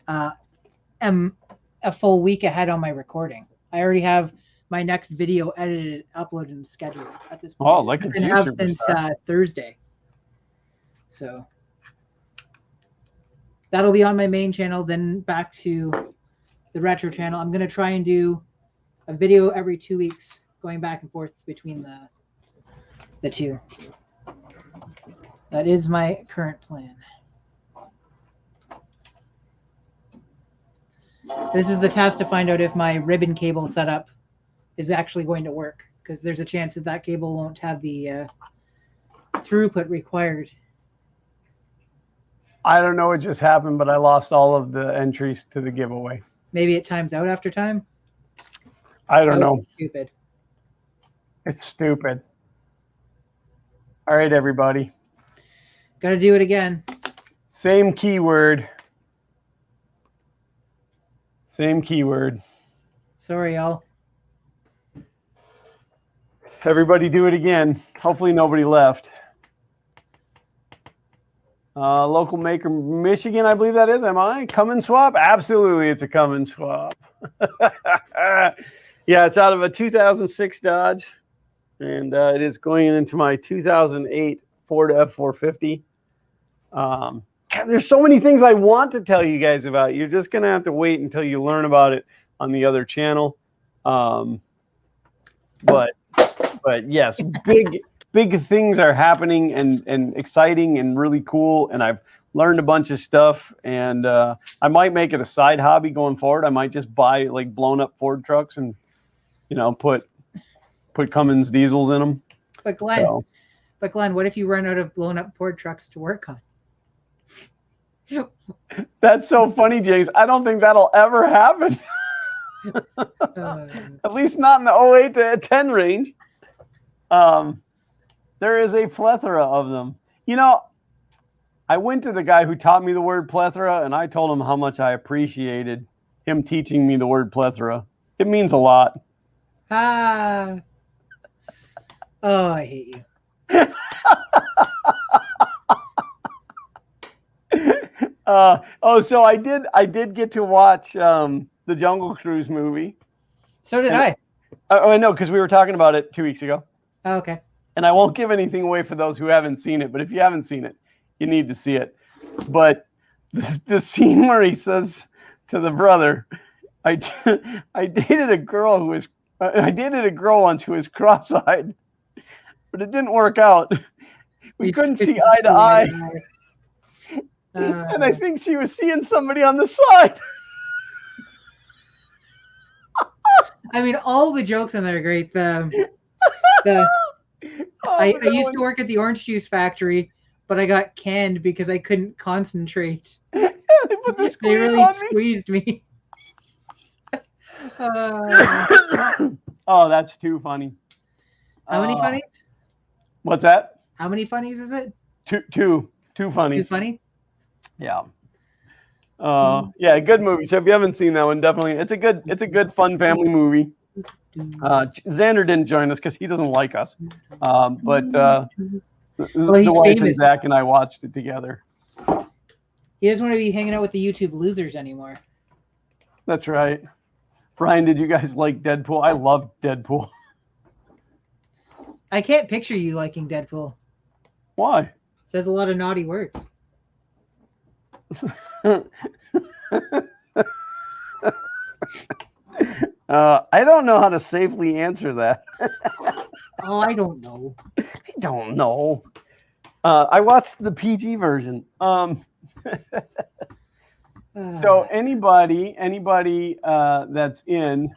am a full week ahead on my recording. I already have my next video edited, uploaded, and scheduled at this point. Oh, like a have since Thursday. So that'll be on my main channel. Then back to the retro channel. I'm going to try and do a video every 2 weeks, going back and forth between the two. That is my current plan. This is the test to find out if my ribbon cable setup is actually going to work, because there's a chance that that cable won't have the throughput required. I don't know what just happened, but I lost all of the entries to the giveaway. Maybe it times out after time? I don't know. Stupid. It's stupid. All right, everybody. Got to do it again. Same keyword. Same keyword. Sorry, y'all. Everybody do it again. Hopefully nobody left. Local maker, Michigan, I believe that is. Am I? Come and swap? Absolutely, it's a come and swap. Yeah, it's out of a 2006 Dodge, and it is going into my 2008 Ford F450. God, there's so many things I want to tell you guys about. You're just going to have to wait until you learn about it on the other channel. But yes, big things are happening and exciting and really cool. And I've learned a bunch of stuff, and I might make it a side hobby going forward. I might just buy like blown up Ford trucks and, put Cummins diesels in them. But Glenn, what if you run out of blown up Ford trucks to work on? That's so funny, James. I don't think that'll ever happen. At least not in the 08 to 10 range. There is a plethora of them. I went to the guy who taught me the word plethora, and I told him how much I appreciated him teaching me the word plethora. It means a lot. Oh, I hate you. So I did get to watch the Jungle Cruise movie. So did I. I know, because we were talking about it 2 weeks ago. Oh, okay. And I won't give anything away for those who haven't seen it, but if you haven't seen it, you need to see it. But the scene where he says to the brother, I dated a girl once who was cross-eyed, but it didn't work out. We couldn't see eye to eye. And I think she was seeing somebody on the side. I mean, all the jokes in there are great. I used to work at the orange juice factory, but I got canned because I couldn't concentrate. They really squeezed me. Oh, that's too funny. How many funnies? What's that? How many funnies is it? Two funnies. Too funny? Yeah. Yeah, good movie. So if you haven't seen that one, definitely it's a good fun family movie. Xander didn't join us because he doesn't like us. But the wife and Zach and I watched it together. He doesn't want to be hanging out with the YouTube losers anymore. That's right. Brian, did you guys like Deadpool? I love Deadpool. I can't picture you liking Deadpool. Why? It says a lot of naughty words. I don't know how to safely answer that. Oh, I don't know. I don't know. I watched the PG version. So anybody that's in,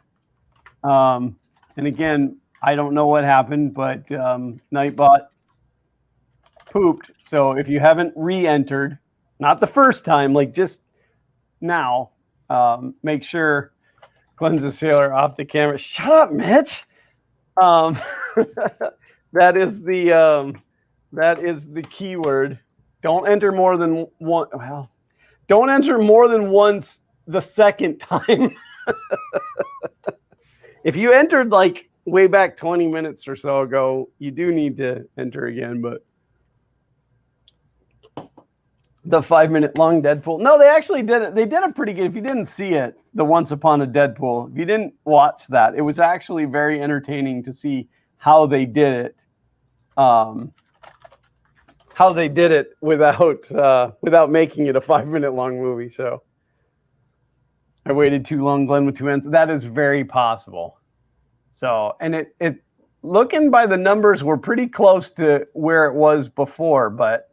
and again, I don't know what happened, but Nightbot pooped. So if you haven't re-entered, not the first time, like just now, make sure cleanse the sailor off the camera. Shut up, Mitch. That is the keyword. Don't enter more than one. Well, don't enter more than once the second time. If you entered like way back 20 minutes or so ago, you do need to enter again, but the 5-minute long Deadpool. No, they actually did it. They did it pretty good. If you didn't see it, the Once Upon a Deadpool, if you didn't watch that, it was actually very entertaining to see how they did it. How they did it without making it a 5-minute long movie. So I waited too long, Glenn, with two ends. That is very possible. So, and it looking by the numbers, we're pretty close to where it was before, but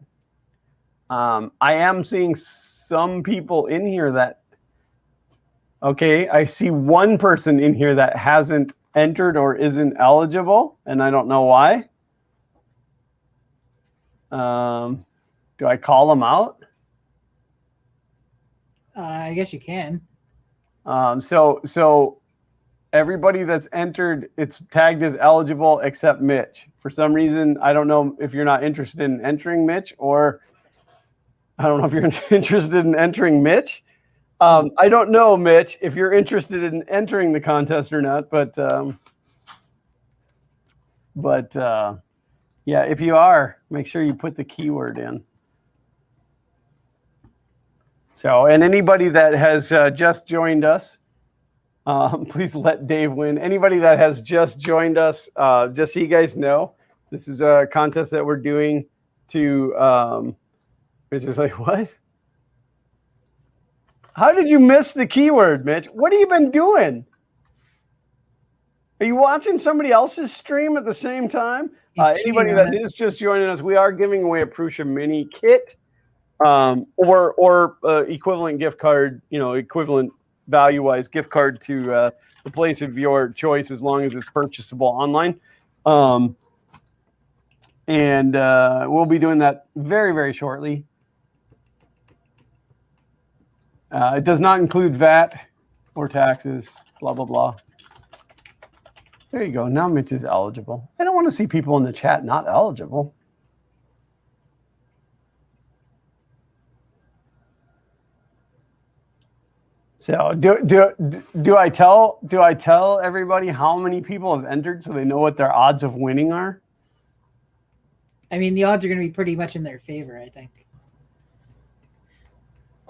I am seeing some people in here that, okay, I see one person in here that hasn't entered or isn't eligible, and I don't know why. Do I call them out? I guess you can. So everybody that's entered, it's tagged as eligible except Mitch. For some reason, I don't know if you're not interested in entering Mitch, or I don't know if you're interested in entering Mitch. I don't know, Mitch, if you're interested in entering the contest or not, but yeah, if you are, make sure you put the keyword in. So, and anybody that has just joined us, please let Dave win. Anybody that has just joined us, just so you guys know, this is a contest that we're doing to, Mitch is like, what? How did you miss the keyword, Mitch? What have you been doing? Are you watching somebody else's stream at the same time? Anybody that is just joining us, we are giving away a Prusa mini kit, or equivalent gift card, equivalent value-wise gift card to the place of your choice, as long as it's purchasable online. And we'll be doing that very, very shortly. It does not include VAT or taxes, blah, blah, blah. There you go. Now Mitch is eligible. I don't want to see people in the chat not eligible. So do I tell everybody how many people have entered so they know what their odds of winning are? I mean, the odds are going to be pretty much in their favor, I think.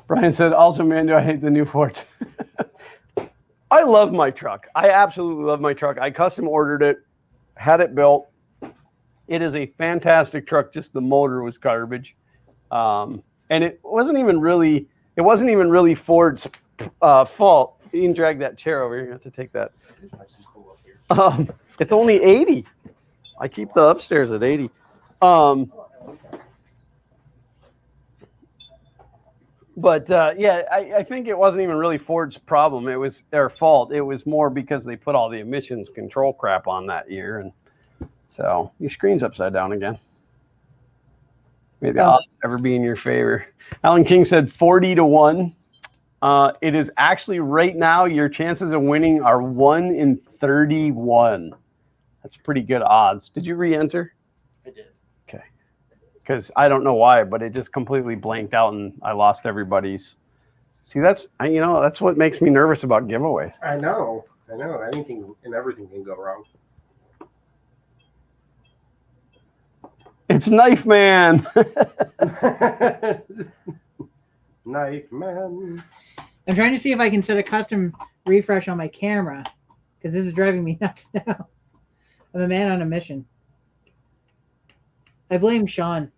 Brian said, also, man, do I hate the new Ford? I love my truck. I absolutely love my truck. I custom ordered it, had it built. It is a fantastic truck. Just the motor was garbage. And it wasn't even really Ford's fault. You can drag that chair over here. You have to take that. It's only 80. I keep the upstairs at 80. But I think it wasn't even really Ford's problem. It was their fault. It was more because they put all the emissions control crap on that year. And so your screen's upside down again. May the odds ever be in your favor. Alan King said 40-1. It is actually right now, your chances of winning are 1 in 31. That's pretty good odds. Did you re-enter? I did. Okay. Because I don't know why, but it just completely blanked out and I lost everybody's. See, that's what makes me nervous about giveaways. I know. Anything and everything can go wrong. It's Knife Man. Knife Man. I'm trying to see if I can set a custom refresh on my camera, because this is driving me nuts now. I'm a man on a mission. I blame Sean.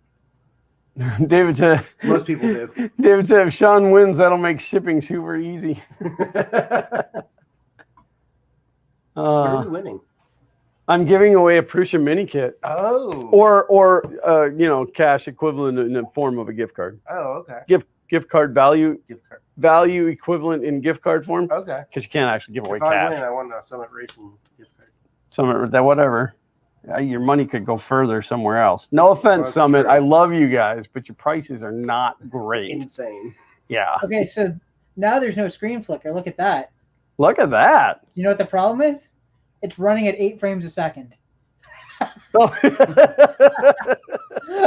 David said, most people do. David said, if Sean wins, that'll make shipping super easy. What are we winning? I'm giving away a Prusa mini kit. Oh. Or cash equivalent in the form of a gift card. Oh, okay. Gift card value. Gift card. Value equivalent in gift card form. Okay. Because you can't actually give away if I cash. win, I want a Summit Racing gift card. Summit, that whatever. Your money could go further somewhere else. No offense, That's Summit. true. I love you guys, but your prices are not great. Insane. Yeah. Okay, so now there's no screen flicker. Look at that. Look at that. You know what the problem is? It's running at 8 frames a second. Oh.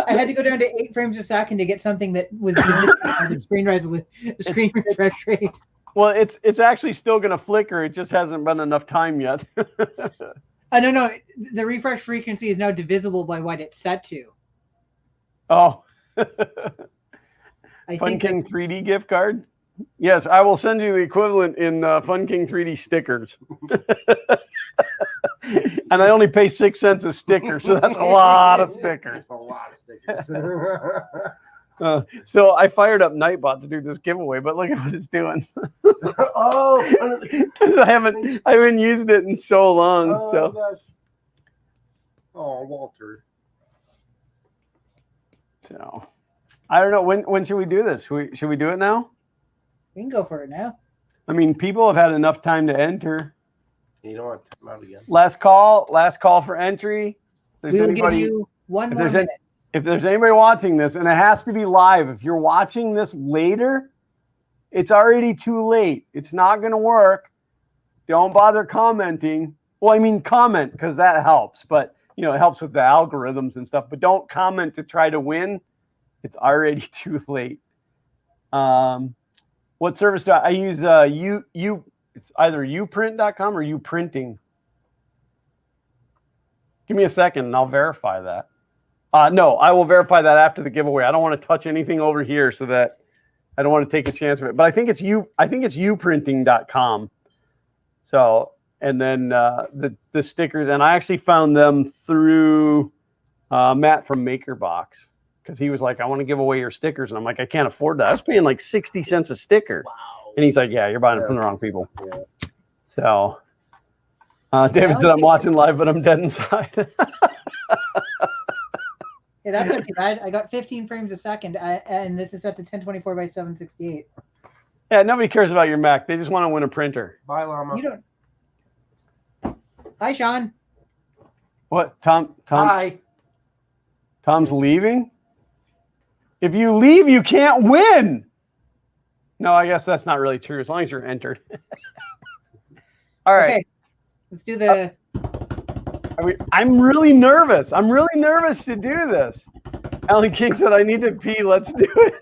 I had to go down to 8 frames a second to get something that was the screen resolution, the screen refresh rate. Well, it's actually still going to flicker. It just hasn't been enough time yet. No. The refresh frequency is now divisible by what it's set to. Oh. I Fun think King 3D gift card? Yes, I will send you the equivalent in Fun King 3D stickers. And I only pay 6 cents a sticker, so that's a lot of stickers. That's a lot of stickers. So I fired up Nightbot to do this giveaway, but look at what it's doing. Oh, I haven't used it in so long. gosh. Oh, Walter. So I don't know, when should we do this? Should we do it now? we can go for it now. I mean, people have had enough time to enter. You don't want to come out again. Last call for entry. If We there's will give anybody, you one if more there's minute. if there's anybody watching this, and it has to be live. If you're watching this later, it's already too late. It's not going to work. Don't bother commenting. Well, I mean, comment because that helps, but it helps with the algorithms and stuff. But don't comment to try to win. It's already too late. What service do I use? It's either uprint.com or uprinting. Give me a second and I'll verify that. No, I will verify that after the giveaway. I don't want to touch anything over here so that I don't want to take a chance of it. But I think it's uprinting.com. So, and then the stickers, and I actually found them through Matt from MakerBox, because he was like, I want to give away your stickers. And I'm like, I can't afford that. I was paying like 60 cents a sticker. Wow. And he's like, yeah, you're buying it from the wrong people. Yeah. So David said, I'm watching live, but I'm dead inside. Yeah, that's not too bad. I got 15 frames a second, and this is set to 1024 by 768. Yeah, nobody cares about your Mac. They just want to win a printer. Bye, Llama. You don't. Hi, Sean. What? Tom? Hi. Tom's leaving? If you leave, you can't win. No, I guess that's not really true as long as you're entered. All right. Okay, let's do the. I'm really nervous. I'm really nervous to do this. Alan King said, I need to pee. Let's do it.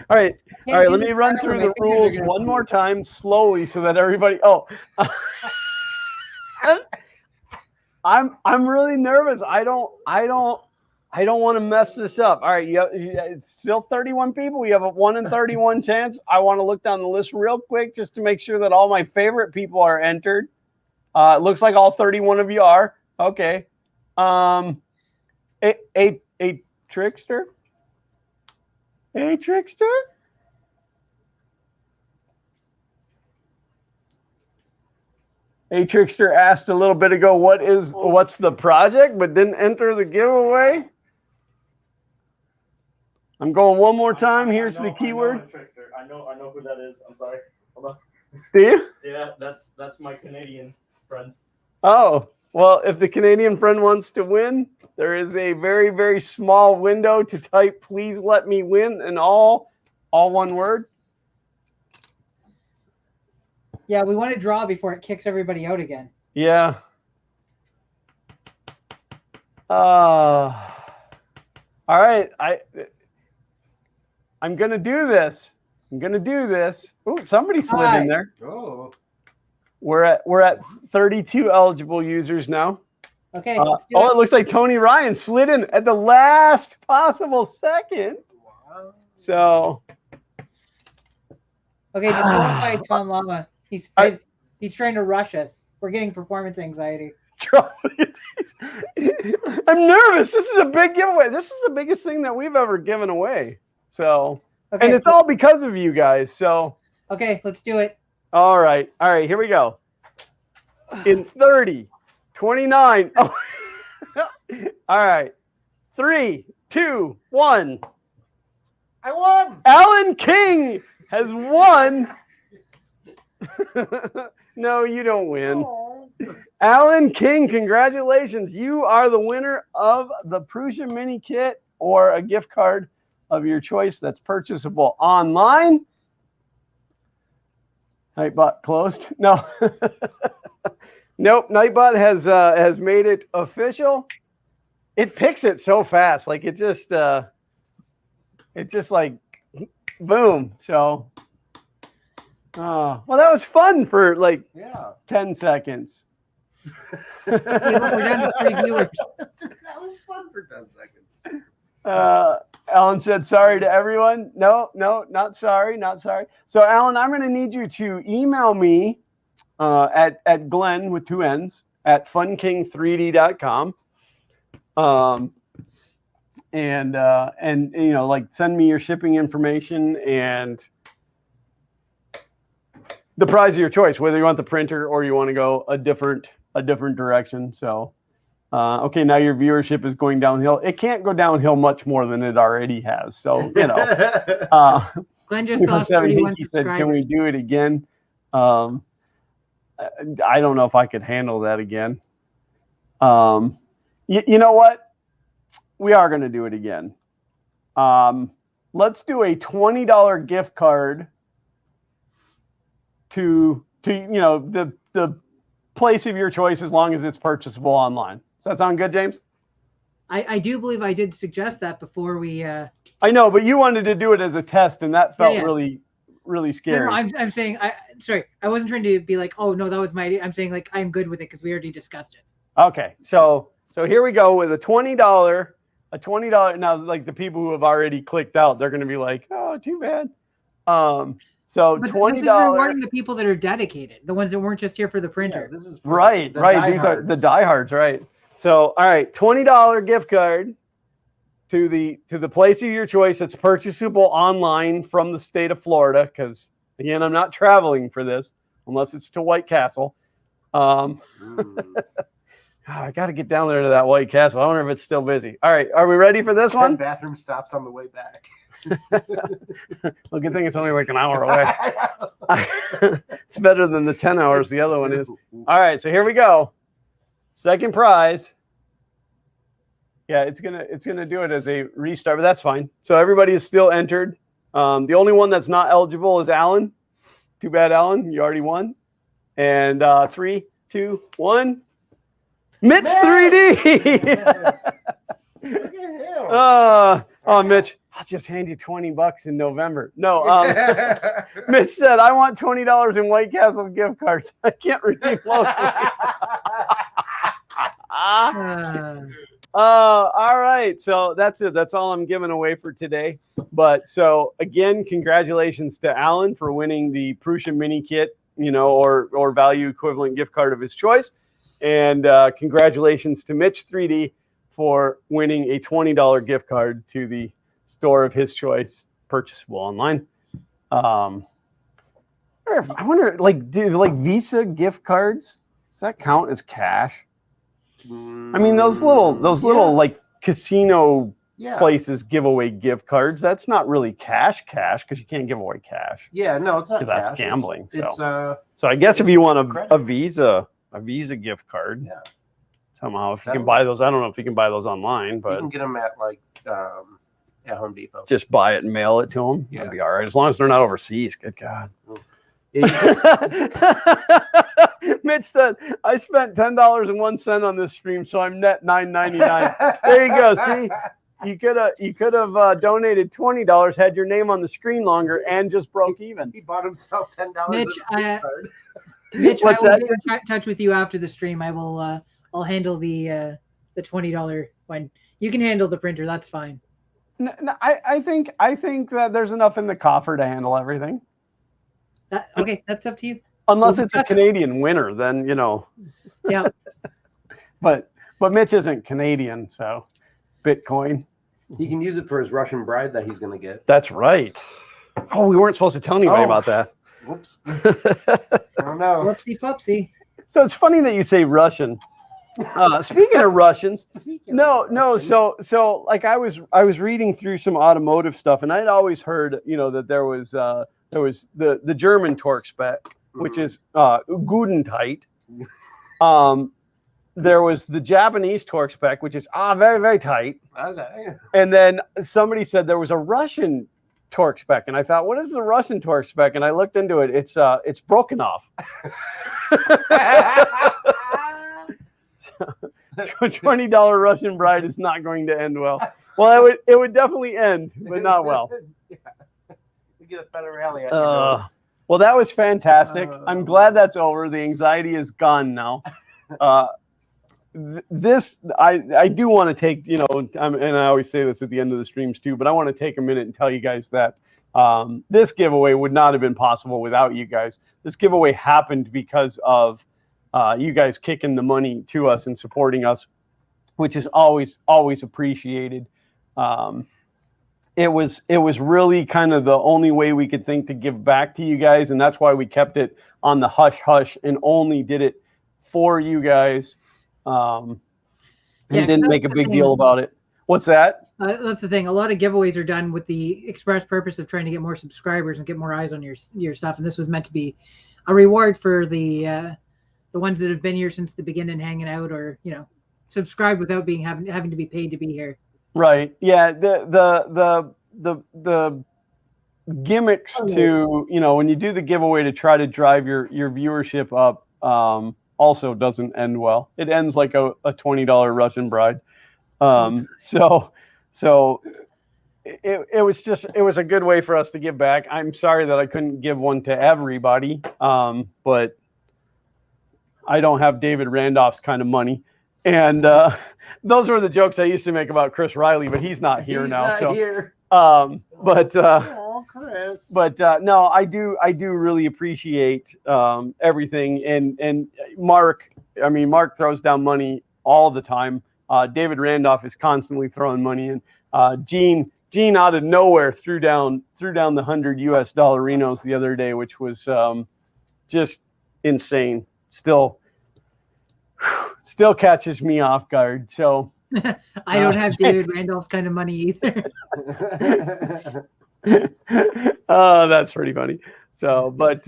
All right. All right. Let me run through the rules one more time slowly so that everybody. Oh, I'm really nervous. I don't want to mess this up. All right. It's still 31 people. We have a 1 in 31 chance. I want to look down the list real quick just to make sure that all my favorite people are entered. It looks like all 31 of you are. Okay. A trickster? A trickster? A trickster asked a little bit ago, what's the project, but didn't enter the giveaway. I'm going one more time. Here's the keyword. I know who that is. I'm sorry. Hold on. Do you? Yeah, that's my Canadian friend. Oh, well, if the Canadian friend wants to win, there is a very, very small window to type, please let me win, in all one word. Yeah, we want to draw before it kicks everybody out again. Yeah. All right. I'm going to do this. Oh, somebody slid in there. Oh. We're at 32 eligible users now. Okay. Let's do it looks like Tony Ryan slid in at the last possible second. Wow. So. Okay, disqualify Tom Llama. He's trying to rush us. We're getting performance anxiety. I'm nervous. This is a big giveaway. This is the biggest thing that we've ever given away. So, okay, and it's all because of you guys. So. Okay, let's do it. All right. Here we go. In 30, 29. Oh. All right. 3, 2, 1. I won. Alan King has won. No, you don't win. Oh. Alan King, congratulations. You are the winner of the Prusa mini kit or a gift card of your choice that's purchasable online. Nightbot closed. No. Nope. Nightbot has made it official. It picks it so fast. Like it just like boom. So well, that was fun for like 10 seconds. We're down to 3 viewers. That was fun for 10 seconds. Alan said, sorry to everyone. No, not sorry. So, Alan, I'm going to need you to email me at Glenn with 2 N's at funking3d.com. And like send me your shipping information and the prize of your choice, whether you want the printer or you want to go a different direction. So, okay, now your viewership is going downhill. It can't go downhill much more than it already has. So, Glenn just lost 31 subscribers. Can we do it again? I don't know if I could handle that again. You know what? We are going to do it again. Let's do a $20 gift card to the place of your choice as long as it's purchasable online. Does that sound good, James? I do believe I did suggest that before we. I know, but you wanted to do it as a test, and that felt really, really scary. No, I'm saying sorry. I wasn't trying to be like, oh no, that was my idea. I'm saying like I'm good with it because we already discussed it. Okay, so here we go with a $20. Now, like the people who have already clicked out, they're going to be like, oh, too bad. So but $20. This is rewarding the people that are dedicated, the ones that weren't just here for the printer. Yeah, this is right. These are the diehards, right? So, all right, $20 gift card to the place of your choice. It's purchasable online from the state of Florida, because again, I'm not traveling for this unless it's to White Castle. I got to get down there to that White Castle. I wonder if it's still busy. All right, are we ready for this 10 one? bathroom stops on the way back. Well, good thing it's only like an hour away. It's better than the 10 hours the other one is. All right, so here we go. Second prize. Yeah, it's gonna do it as a restart, but that's fine. So everybody is still entered. The only one that's not eligible is Alan. Too bad, Alan. You already won. And 3, 2, 1. Mitch 3D. Look at him. Oh, Mitch, I'll just hand you $20 in November. No, Mitch said, I want $20 in White Castle gift cards. I can't redeem most. All right. So that's it. That's all I'm giving away for today. But so again, congratulations to Alan for winning the Prusa mini kit, or value equivalent gift card of his choice. And congratulations to Mitch 3D for winning a $20 gift card to the store of his choice, purchasable online. I wonder, do Visa gift cards, does that count as cash? I mean, those little like casino places give away gift cards. That's not really cash because you can't give away cash. Yeah, no, it's not because that's gambling. So I guess if you want a Visa gift card, somehow if you can buy those, I don't know if you can buy those online, but you can get them at at Home Depot. Just buy it and mail it to them. Yeah. That'd be all right as long as they're not overseas. Good God. Mitch said, I spent $10.01 on this stream, so I'm net $9.99. There you go. See, you could have donated $20, had your name on the screen longer, and just broke even. He bought himself $10. Mitch, What's I will that? get in touch with you after the stream. I will. I'll handle the $20 one. You can handle the printer. That's fine. No, I think that there's enough in the coffer to handle everything. Okay, that's up to you. Unless it's a Canadian winner, then Yeah. But Mitch isn't Canadian, so Bitcoin. He can use it for his Russian bride that he's going to get. That's right. Oh, we weren't supposed to tell anybody about that. Whoops. I don't know. Whoopsie popsy. So it's funny that you say Russian. Speaking of Russians, no. So like I was reading through some automotive stuff, and I'd always heard, that there was the German torque spec, which is Gudentite. There was the Japanese torque spec, which is very, very tight. Okay. And then somebody said there was a Russian torque spec, and I thought, what is the Russian torque spec? And I looked into it. It's broken off. $20 Russian bride is not going to end well. Well, it would definitely end, but not well. Yeah. You get a better rally. Well, that was fantastic. I'm glad that's over. The anxiety is gone now. I do want to take, and I always say this at the end of the streams too, but I want to take a minute and tell you guys that this giveaway would not have been possible without you guys. This giveaway happened because of you guys kicking the money to us and supporting us, which is always appreciated. It was really kind of the only way we could think to give back to you guys, and that's why we kept it on the hush hush and only did it for you guys, and didn't make a big deal about it. What's that? That's the thing. A lot of giveaways are done with the express purpose of trying to get more subscribers and get more eyes on your stuff, and this was meant to be a reward for the ones that have been here since the beginning, hanging out, or subscribe without having to be paid to be here. Right. Yeah. The gimmicks to when you do the giveaway to try to drive your viewership up also doesn't end well. It ends like a $20 Russian bride. So it was a good way for us to give back. I'm sorry that I couldn't give one to everybody, but I don't have David Randolph's kind of money. And those were the jokes I used to make about Chris Riley, but he's not here now. Here. Chris. But no, I do really appreciate everything. And Mark throws down money all the time. David Randolph is constantly throwing money in. Gene out of nowhere threw down the $100 Renos the other day, which was just insane. Still still catches me off guard. So I don't have David Randolph's kind of money either. Oh, that's pretty funny. So, but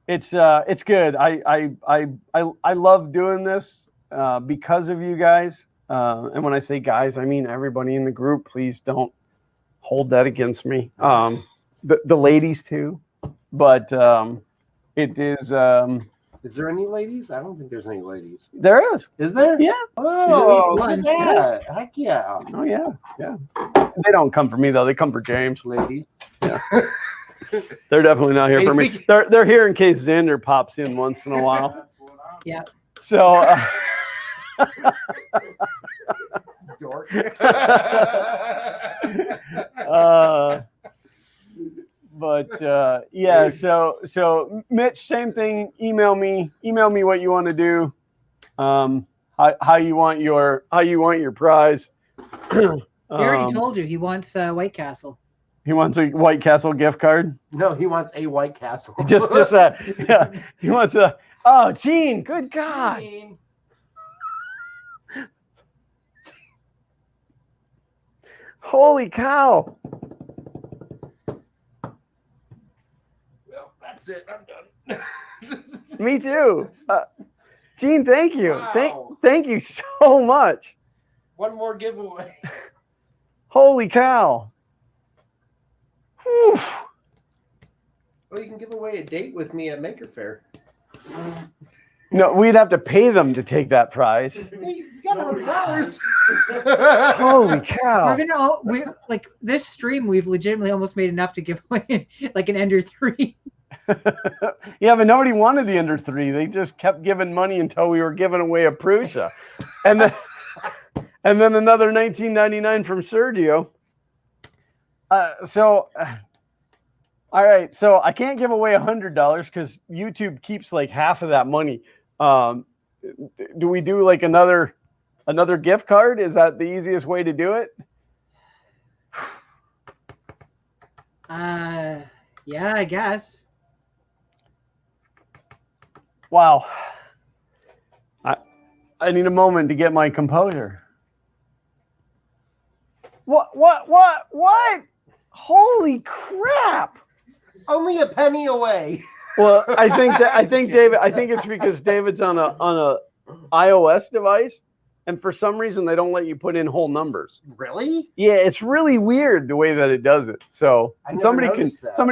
it's good. I love doing this because of you guys. And when I say guys, I mean everybody in the group. Please don't hold that against me. The ladies too, but it is. Is there any ladies? I don't think there's any ladies. There is. Is there? Yeah. Oh, look at that. Heck yeah. Oh yeah. Yeah. They don't come for me though. They come for James. Ladies. Yeah. They're definitely not here for me. They're here in case Xander pops in once in a while. Yeah. So. Dork. Yeah. So Mitch, same thing. Email me what you want to do. How you want your prize. He already told you he wants White Castle. He wants a White Castle gift card. No, he wants a White Castle. just yeah. He wants a. Oh, Gene. Good God. Gene. Holy cow. Well, that's it. I'm done. Me too. Gene, thank you. Wow. Thank you so much. One more giveaway. Holy cow. Whew. Well, you can give away a date with me at Maker Faire. No, we'd have to pay them to take that prize. Hey, you got $100. Holy cow. We like this stream, we've legitimately almost made enough to give away like an Ender 3. Yeah, but nobody wanted the Ender 3. They just kept giving money until we were giving away a Prusa. And then another $19.99 from Sergio. All right, so I can't give away $100 because YouTube keeps like half of that money. Do we do like another gift card? Is that the easiest way to do it? Yeah, I guess. Wow. I need a moment to get my composure. What? Holy crap. Only a penny away. Well, I think it's because David's on a iOS device, and for some reason they don't let you put in whole numbers. Really? Yeah, it's really weird the way that it does it. So somebody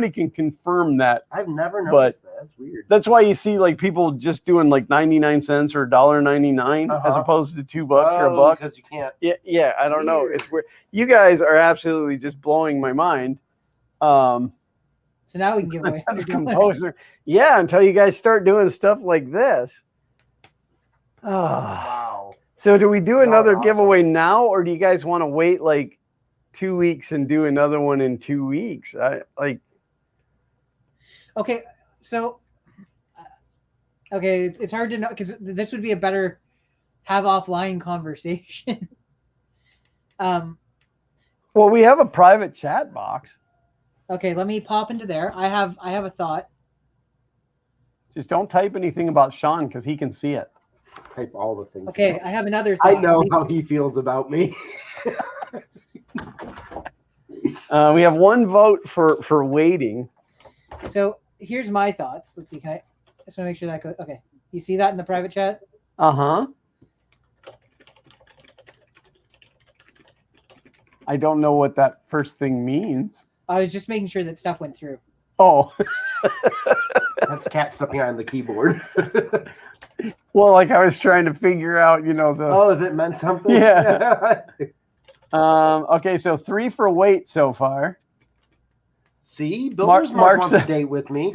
can confirm that. I've never noticed that. That's weird. That's why you see like people just doing like 99 cents or $1.99 as opposed to $2 or $1. Because you can't. Yeah. I don't know. It's weird. You guys are absolutely just blowing my mind. So now we can give away that's composer. Yeah, until you guys start doing stuff like this. Oh. Wow. So do we do another giveaway now, or do you guys want to wait like 2 weeks and do another one in 2 weeks? Okay, so it's hard to know because this would be a better have offline conversation. Well, we have a private chat box. Okay, let me pop into there. I have a thought. Just don't type anything about Sean because he can see it. Type all the things. Okay, I have another thought. I know how he feels about me. We have one vote for waiting. So here's my thoughts. Let's see. Can I just want to make sure that goes? Okay, you see that in the private chat? Uh-huh. I don't know what that first thing means. I was just making sure that stuff went through. Oh. That's Cat stuff behind the keyboard. Well, like I was trying to figure out, the. Oh, if it meant something? Yeah. Okay, so 3 for wait so far. See? Builder's Mark wants a date with me.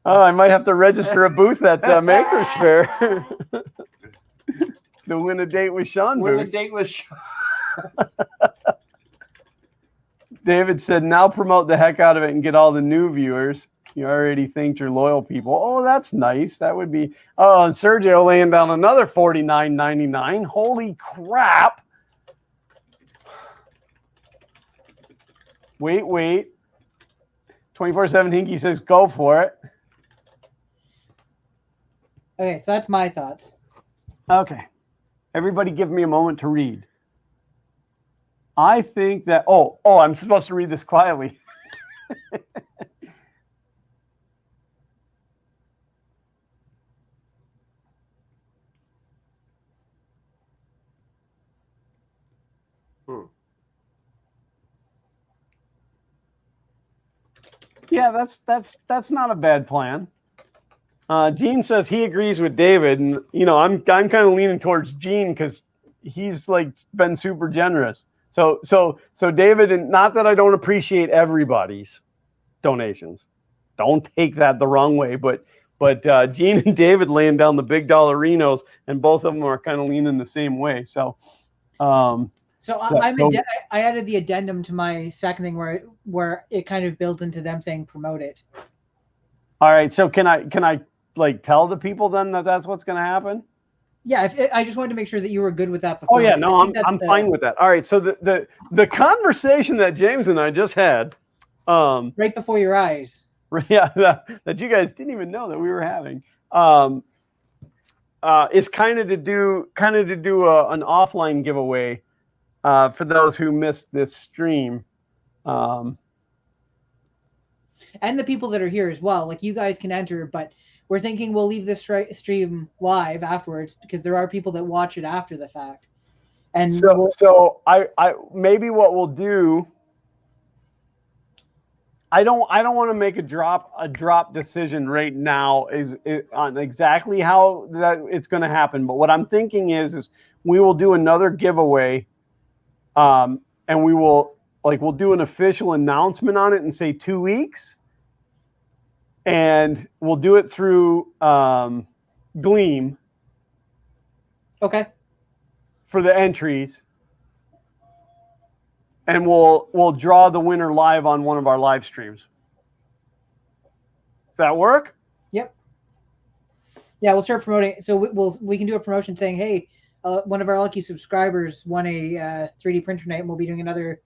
Oh, I might have to register a booth at Maker's Fair. To win a date with Sean Win booth. a date with Sean. David said, now promote the heck out of it and get all the new viewers. You already thanked your loyal people. Oh, that's nice. That would be. Oh, and Sergio laying down another $49.99. Holy crap. Wait. 24/7 Hinky says, go for it. Okay, so that's my thoughts. Okay. Everybody give me a moment to read. I think that, I'm supposed to read this quietly. Yeah, that's not a bad plan. Gene says he agrees with David, and I'm kind of leaning towards Gene because he's like been super generous. So David, and not that I don't appreciate everybody's donations, don't take that the wrong way, but Gene and David laying down the big dollarinos, and both of them are kind of leaning the same way. So I added the addendum to my second thing where it kind of builds into them saying promote it. All right. So can I like tell the people then that that's what's going to happen? Yeah. I just wanted to make sure that you were good with that before. Oh yeah, no, I'm fine with that. All right. So the conversation that James and I just had, right before your eyes. Yeah, that you guys didn't even know that we were having, is kind of to do an offline giveaway. For those who missed this stream. And the people that are here as well, like you guys can enter, but we're thinking we'll leave this stream live afterwards because there are people that watch it after the fact. And so I maybe what we'll do, I don't want to make a drop decision right now is on exactly how that it's going to happen. But what I'm thinking is we will do another giveaway. And we'll do an official announcement on it and say 2 weeks, and we'll do it through Gleam. Okay. For the entries, and we'll draw the winner live on one of our live streams. Does that work? Yep. Yeah, we'll start promoting. So we can do a promotion saying, hey. One of our lucky subscribers won a 3D printer night, and we'll be doing another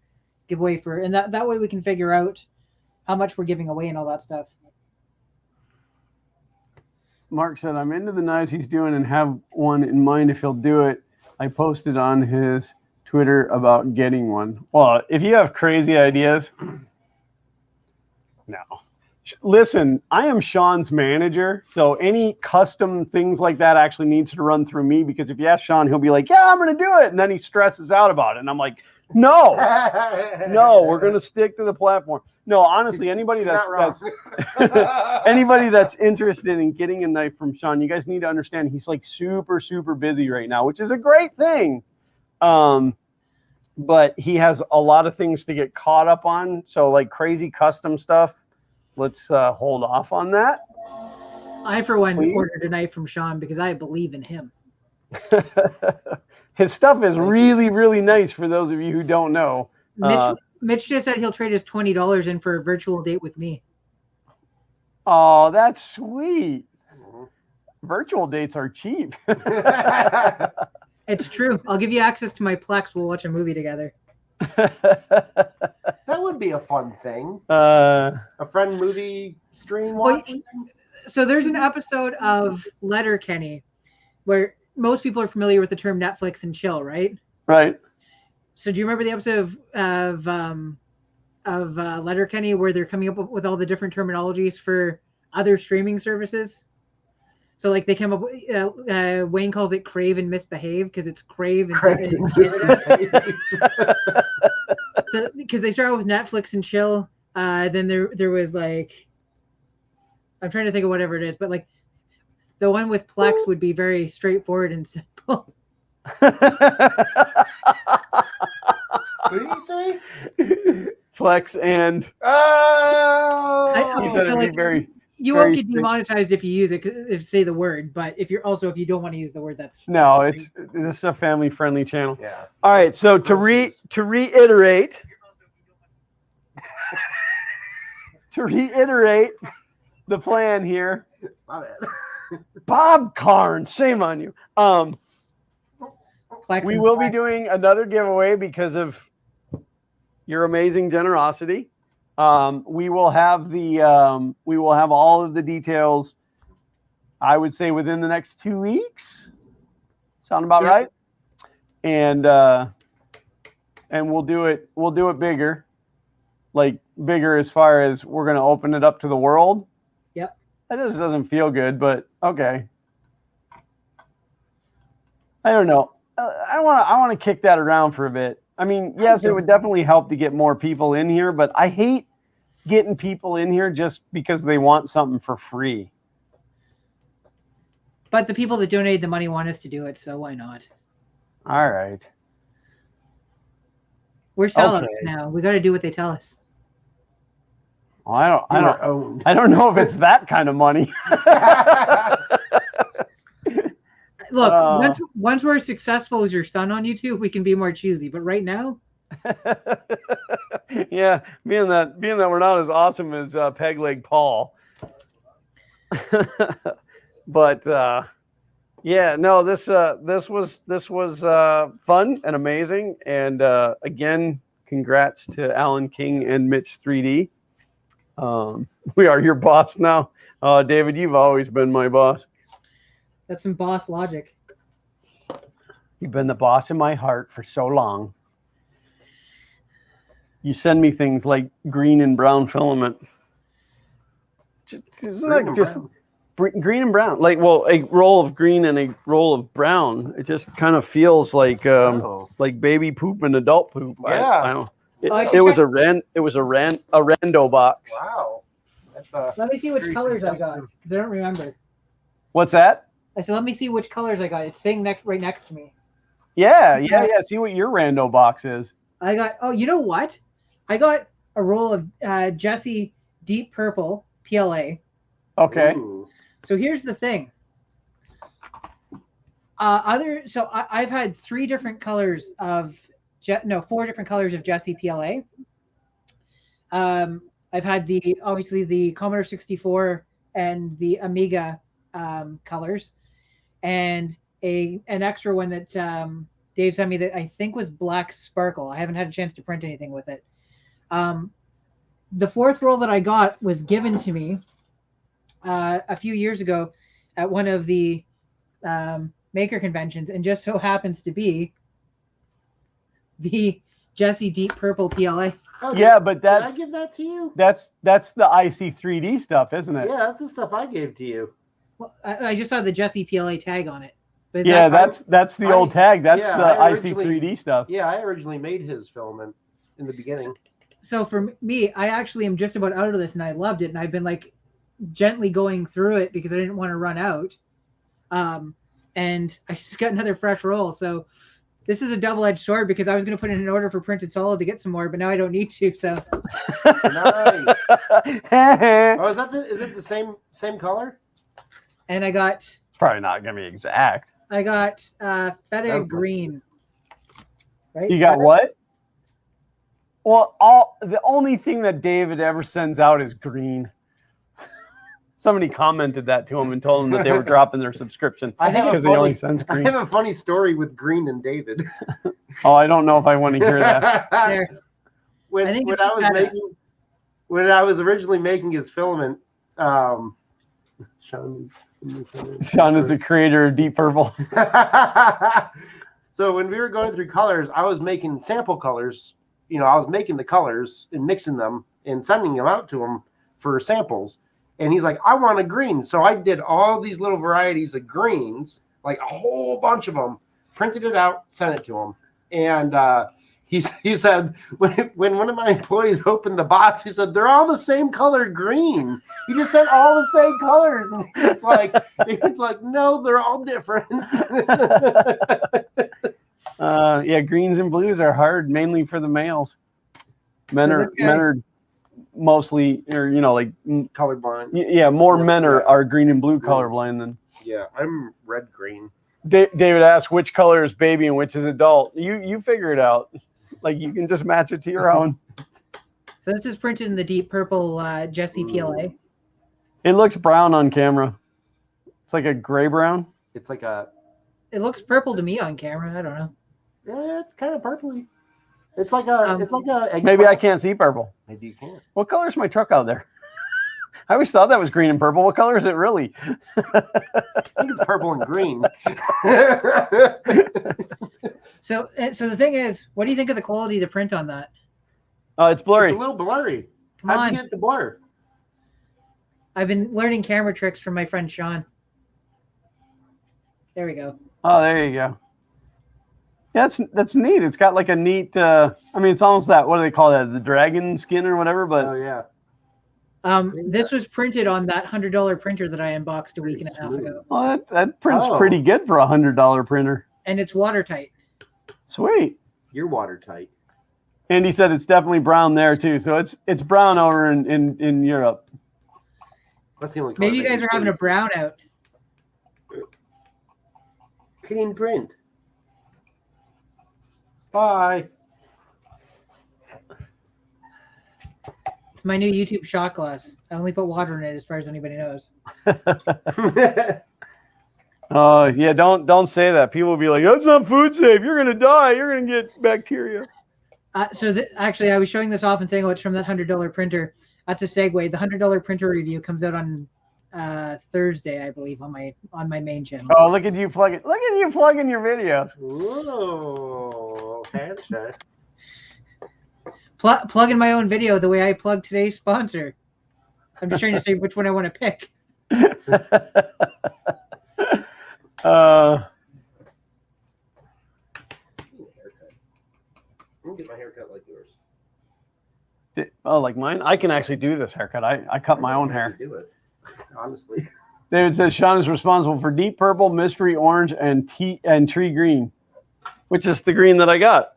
giveaway and that way we can figure out how much we're giving away and all that stuff. Mark said, I'm into the knives he's doing and have one in mind if he'll do it. I posted on his Twitter about getting one. Well, if you have crazy ideas, no. Listen, I am Sean's manager, so any custom things like that actually needs to run through me, because if you ask Sean, he'll be like, yeah, I'm going to do it. And then he stresses out about it. And I'm like, no, we're going to stick to the platform. No, honestly, anybody that's anybody that's interested in getting a knife from Sean, you guys need to understand he's like super, super busy right now, which is a great thing. But he has a lot of things to get caught up on. So like crazy custom stuff. Let's hold off on that. I, for one, ordered a knife from Sean because I believe in him. His stuff is really, really nice for those of you who don't know. Mitch just said he'll trade his $20 in for a virtual date with me. Oh, that's sweet. Virtual dates are cheap. It's true. I'll give you access to my Plex. We'll watch a movie together. That would be a fun thing. A friend movie stream watch. So there's an episode of Letterkenny where most people are familiar with the term Netflix and chill, right? Right. So do you remember the episode of Letterkenny where they're coming up with all the different terminologies for other streaming services? So like they came up with, Wayne calls it crave and misbehave because it's crave and misbehave. So because they started with Netflix and chill, then there was like, I'm trying to think of whatever it is, but like the one with Plex would be very straightforward and simple. What did you say? Flex and you won't get demonetized if you use it, if say the word, but if you don't want to use the word, this is a family friendly channel. Yeah. All right, so to reiterate the plan here. My bad. Bob Carn, shame on you. We will be doing another giveaway because of your amazing generosity. We will have all of the details. I would say within the next 2 weeks. Sound about right? And we'll do it bigger. Like bigger as far as we're going to open it up to the world. Yep. That just doesn't feel good, but okay. I don't know. I want to kick that around for a bit. I mean, yes, it would definitely help to get more people in here, but I hate getting people in here just because they want something for free. But the people that donated the money want us to do it, so why not? All right. We're sellers now. We got to do what they tell us. Well, I don't know if it's that kind of money. Look, once we're successful as your son on YouTube, we can be more choosy. But right now, yeah, being that we're not as awesome as Peg Leg Paul. But yeah, no, this was fun and amazing, and again, congrats to Alan King and Mitch 3D. We are your boss now, David. You've always been my boss. That's some boss logic. You've been the boss in my heart for so long. You send me things like green and brown filament. Isn't that just green and brown? Like, well, a roll of green and a roll of brown. It just kind of feels like baby poop and adult poop. Yeah. I don't. It was a rando box. Wow. Let me see which colors I got, because I don't remember. What's that? I said, let me see which colors I got. It's saying right next to me. Yeah. See what your rando box is. I got, you know what? I got a roll of Jesse Deep Purple PLA. Okay. Ooh. So here's the thing. I've had 4 different colors of Jesse PLA. I've had obviously the Commodore 64 and the Amiga colors, and an extra one that Dave sent me that I think was Black Sparkle. I haven't had a chance to print anything with it. The 4th roll that I got was given to me a few years ago at one of the maker conventions, and just so happens to be the Jesse Deep Purple PLA. Oh, yeah, but did I give that to you? That's the IC3D stuff, isn't it? Yeah, that's the stuff I gave to you. Well, I just saw the Jesse PLA tag on it. But that's the old tag. That's the IC3D stuff. Yeah, I originally made his filament in the beginning. So for me, I actually am just about out of this, and I loved it, and I've been like gently going through it because I didn't want to run out. And I just got another fresh roll. So this is a double-edged sword, because I was going to put in an order for Printed Solid to get some more, but now I don't need to. So nice. Oh, is it the same color? And I got. It's probably not going to be exact. I got feta green. Right? You got what? Well, the only thing that David ever sends out is green. Somebody commented that to him and told him that they were dropping their subscription because he only sends green. I have a funny story with Green and David. Oh, I don't know if I want to hear that. when I was originally making his filament, Sean is the creator of Deep Purple. So when we were going through colors, I was making sample colors. I was making the colors and mixing them and sending them out to him for samples. And he's like, I want a green. So I did all these little varieties of greens, like a whole bunch of them, printed it out, sent it to him. And he said, when one of my employees opened the box, he said, they're all the same color green. You just sent all the same colors. And it's like, no, they're all different. Yeah, greens and blues are hard, mainly for the males. Men are mostly, or like colorblind. Yeah, more men are green and blue colorblind than. Yeah, I'm red green. David asked which color is baby and which is adult. You figure it out. Like, you can just match it to your own. So this is printed in the Deep Purple Jesse PLA. It looks brown on camera. It's like a gray brown. It's like It looks purple to me on camera. I don't know. Yeah, it's kind of purpley. It's like a. Maybe I can't see purple. Maybe you can't. What color is my truck out there? I always thought that was green and purple. What color is it really? I think it's purple and green. So the thing is, what do you think of the quality of the print on that? It's blurry. It's a little blurry. Come How'd on. you get the blur? I've been learning camera tricks from my friend Sean. There we go. Oh, there you go. Yeah, that's neat. It's got like a neat. I mean, it's almost that. What do they call that? The dragon skin or whatever. But Oh yeah. This was printed on that $100 printer that I unboxed a week and a half ago, well, that prints Oh. pretty good for $100 printer. and it's watertight. Sweet. You're watertight. Andy said it's definitely brown there too. So it's brown over in Europe. That's the only color Maybe you they guys can are having a print. brown out. Clean print. Bye. It's my new YouTube shot glass. I only put water in it, as far as anybody knows. Oh yeah, don't say that. People will be like, "That's not food safe. You're gonna die. You're gonna get bacteria." Actually, I was showing this off and saying, "Oh, it's from that $100 printer." That's a segue. The $100 printer review comes out on Thursday, I believe, on my main channel. Oh, look at you plugging! Look at you plugging your videos. Whoa, handshake. Plug in my own video the way I plug today's sponsor. I'm just trying to say which one I want to pick. I'm gonna get my haircut like yours. Oh, like mine? I can actually do this haircut. I cut my own hair. Do it, honestly. David says Sean is responsible for deep purple, mystery orange, and tree green, which is the green that I got.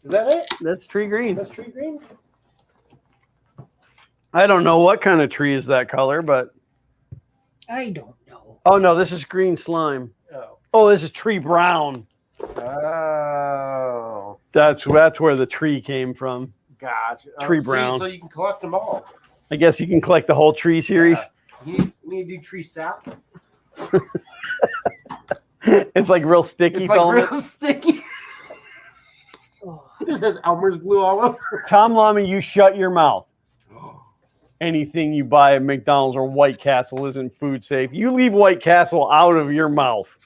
Is that it? That's tree green. That's tree green. I don't know what kind of tree is that color, but I don't know. oh no, this is green slime. Oh. Oh, this is tree brown. Oh. That's where the tree came from. Gotcha. Tree See, brown. so you can collect them all. I guess you can collect the whole tree series. Yeah. You need to do tree sap. It's like real sticky It's like filament. real sticky. Oh. It just has Elmer's glue all over. Tom Lamy, you shut your mouth. Anything you buy at McDonald's or White Castle isn't food safe. You leave White Castle out of your mouth.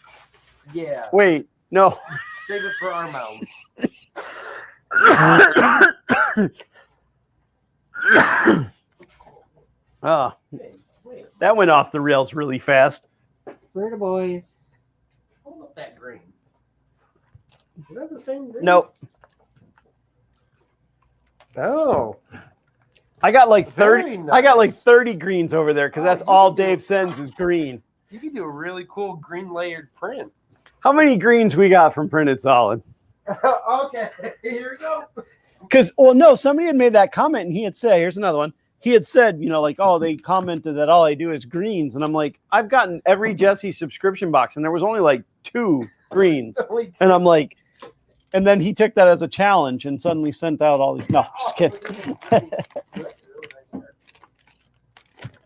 Yeah. Wait, no. Save it for our mouths. Ah, Wait. that went off the rails really fast. Where the boys? Hold up that green. Is that the same green? Nope. Oh. I got like 30. Very I got like nice. 30 greens over there because that's you all can do- Dave sends is green. You can do a really cool green layered print. How many greens we got from Printed Solid? Okay, here we go. Because, well, no, somebody had made that comment and he had said, here's another one. He had said, like, oh, they commented that all I do is greens. And I'm like, I've gotten every Jesse subscription box and there was only like 2 greens. And I'm like, and then he took that as a challenge and suddenly sent out all these. No, I'm just kidding.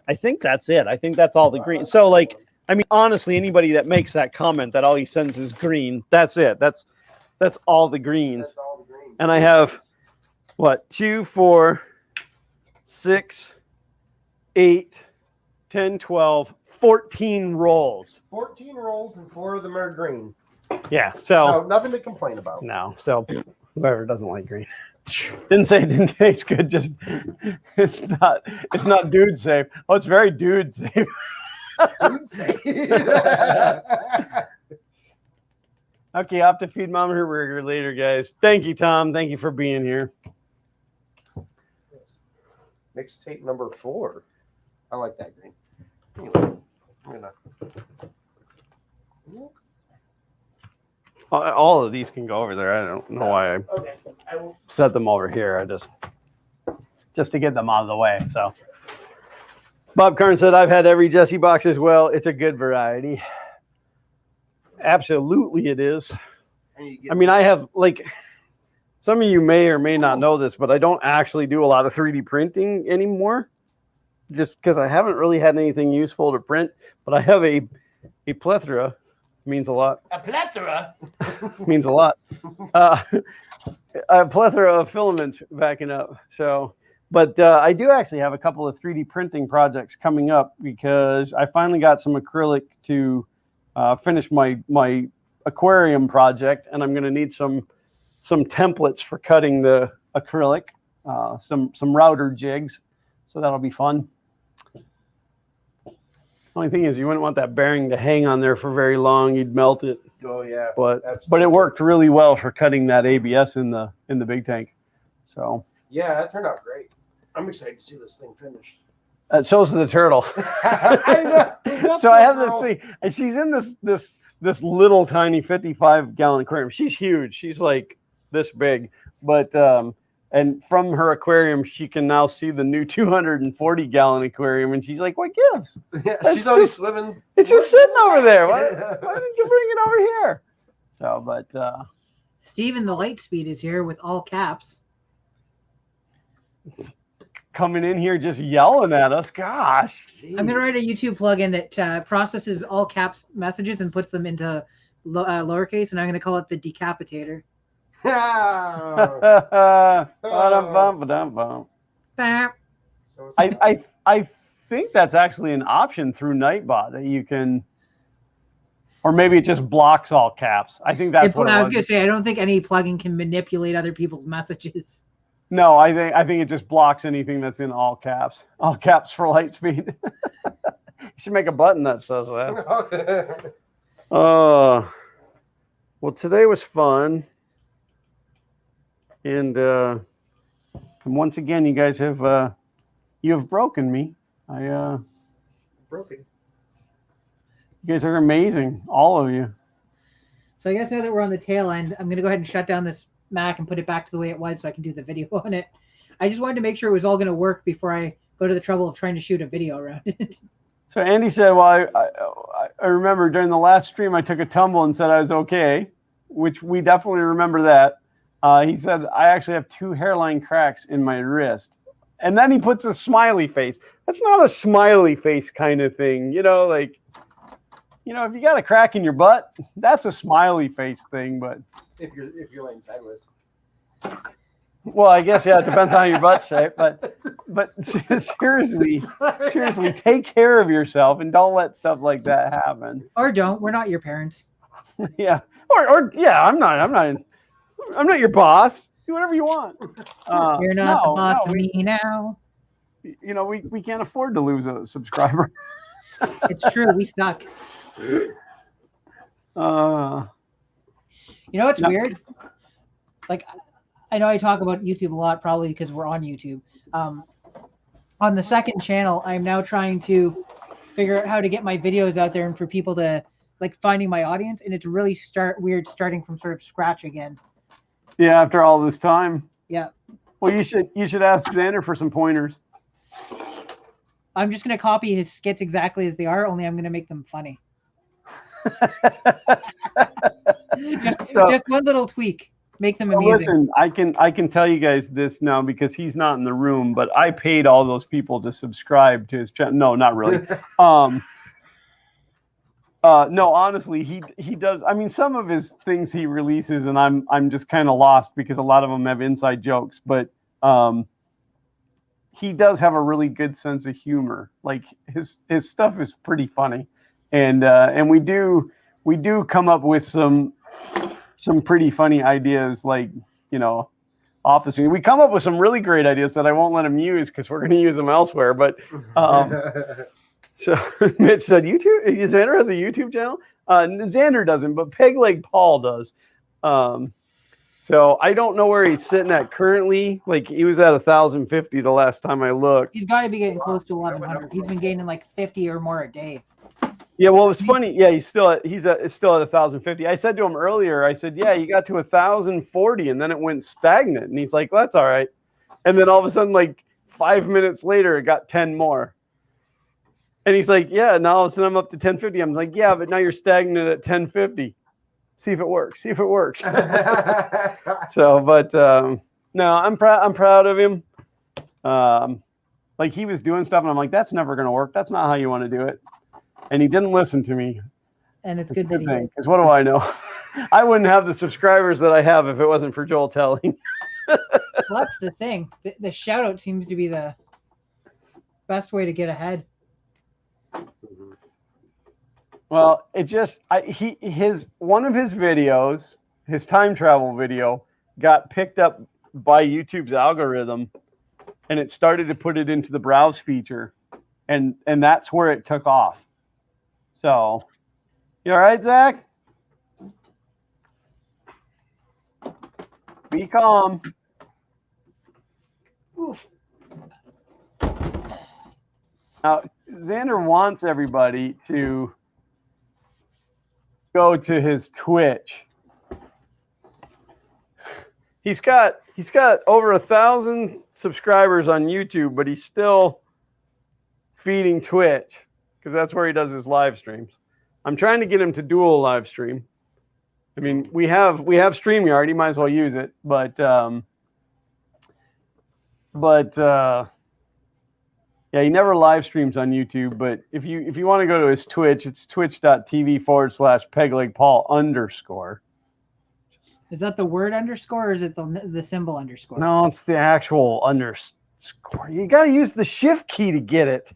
I think that's it. I think that's all the green. So, like, I mean, honestly, anybody that makes that comment that all he sends is green, that's it. That's all the greens. That's all the green. And I have what 2, 4, 6, 8, 10, 12, 14 rolls. 14 rolls and 4 of them are green. Yeah. So nothing to complain about. No. So whoever doesn't like green. Didn't say it didn't taste good. Just it's not dude safe. Oh, it's very dude safe. Food safe. Okay, I'll have to feed Mama her burger later, guys. Thank you, Tom. Thank you for being here. Mixtape number 4. I like that green. Anyway, I'm gonna. All of these can go over there. I don't know why I Okay. I will. set them over here. I just to get them out of the way. So Bob Kern said, I've had every Jesse box as well. It's a good variety. Absolutely it is. I mean, I have, like, some of you may or may not know this, but I don't actually do a lot of 3D printing anymore just because I haven't really had anything useful to print, but I have a plethora. Means a lot. A plethora. Means a lot. A plethora of filaments backing up. So, but I do actually have a couple of 3D printing projects coming up because I finally got some acrylic to finish my aquarium project, and I'm going to need some templates for cutting the acrylic, some router jigs. So that'll be fun. Only thing is, you wouldn't want that bearing to hang on there for very long. You'd melt it. Oh yeah, But absolutely. it worked really well for cutting that ABS in the big tank. So Yeah, that turned out great. I'm excited to see this thing finished. so's the turtle. I know. So I have this thing, and she's in this little tiny 55-gallon aquarium. She's huge. She's like this big, but and from her aquarium, she can now see the new 240-gallon aquarium, and she's like, "What gives? Yeah, That's she's always just- swimming. It's just sitting over there. Why didn't you bring it over here?" So, but Steven the Lightspeed is here with all caps. coming in here just yelling at us, gosh. I'm gonna write a YouTube plugin that processes all caps messages and puts them into lowercase, and I'm gonna call it the Decapitator. Ba-dum-bum-ba-dum-bum. Bah. I think that's actually an option through Nightbot that you can, or maybe it just blocks all caps. I think that's what I it was was. gonna say. I don't think any plugin can manipulate other people's messages. No, I think it just blocks anything that's in all caps. All caps for Lightspeed. You should make a button that says that. Well, today was fun, and once again, you guys have broken me. Broken. You guys are amazing, all of you. So I guess now that we're on the tail end, I'm gonna go ahead and shut down this Mac and put it back to the way it was so I can do the video on it. I just wanted to make sure it was all gonna work before I go to the trouble of trying to shoot a video around it. So Andy said, well, I remember during the last stream I took a tumble and said I was okay, which we definitely remember that. He said, I actually have 2 hairline cracks in my wrist. And then he puts a smiley face. That's not a smiley face kind of thing. Like, if you got a crack in your butt, that's a smiley face thing. But If you're laying sideways. well, I guess, yeah, it depends on your butt shape. But seriously, take care of yourself and don't let stuff like that happen. Or don't. We're not your parents. Yeah. Or yeah, I'm not your boss. Do whatever you want. You're not the boss no, of me now. we can't afford to lose a subscriber. It's true. We suck. You know what's weird? Like, I know I talk about YouTube a lot, probably because we're on YouTube. On the second channel, I'm now trying to figure out how to get my videos out there and for people to like finding my audience. And it's really weird starting from sort of scratch again. Yeah, after all this time. Yeah. Well, you should ask Xander for some pointers. I'm just gonna copy his skits exactly as they are, only I'm gonna make them funny. just one little tweak. Make them amazing. Listen, I can tell you guys this now because he's not in the room, but I paid all those people to subscribe to his channel. No, not really. No, honestly, he does. I mean, some of his things he releases, and I'm just kind of lost because a lot of them have inside jokes. But he does have a really good sense of humor. Like his stuff is pretty funny, and we do come up with some pretty funny ideas. Like office. We come up with some really great ideas that I won't let him use because we're going to use them elsewhere. But so Mitch said, YouTube, Xander has a YouTube channel? Xander doesn't, but Peg Leg Paul does. So I don't know where he's sitting at currently. Like he was at 1,050 the last time I looked. He's got to be getting close to 1,100. He's been gaining like 50 or more a day. Yeah, well, it was funny. Yeah, he's still at 1,050. I said to him earlier, I said, yeah, you got to 1,040 and then it went stagnant. And he's like, well, that's all right. And then all of a sudden, like 5 minutes later, it got 10 more. And he's like, yeah, now all of a sudden I'm up to 1050. I'm like, yeah, but now you're stagnant at 1050. See if it works. So, but no, I'm proud of him. Like he was doing stuff and I'm like, that's never going to work. That's not how you want to do it. And he didn't listen to me. And it's good that he did. Because what do I know? I wouldn't have the subscribers that I have if it wasn't for Joel telling. Well, that's the thing. The shout out seems to be the best way to get ahead. Well, it just one of his videos, his time travel video, got picked up by YouTube's algorithm, and it started to put it into the browse feature, and that's where it took off. So, you all right, Zach? Be calm. Oof. Now, Xander wants everybody to go to his Twitch. He's got over 1,000 subscribers on YouTube, but he's still feeding Twitch because that's where he does his live streams. I'm trying to get him to dual live stream. I mean, we have StreamYard. He might as well use it, but yeah, he never live streams on YouTube. But if you want to go to his Twitch, it's twitch.tv/PeglegPaul_. Is that the word underscore, or is it the symbol underscore? No, it's the actual underscore. You got to use the shift key to get it.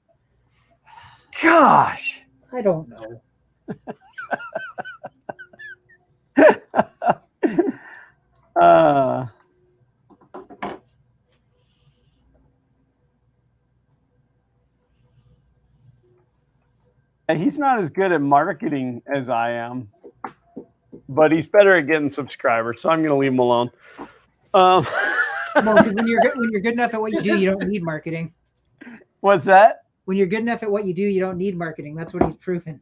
Gosh. I don't know. He's not as good at marketing as I am, but he's better at getting subscribers, so I'm going to leave him alone. Well, because when you're good enough at what you do, you don't need marketing. What's that? When you're good enough at what you do, you don't need marketing. That's what he's proven.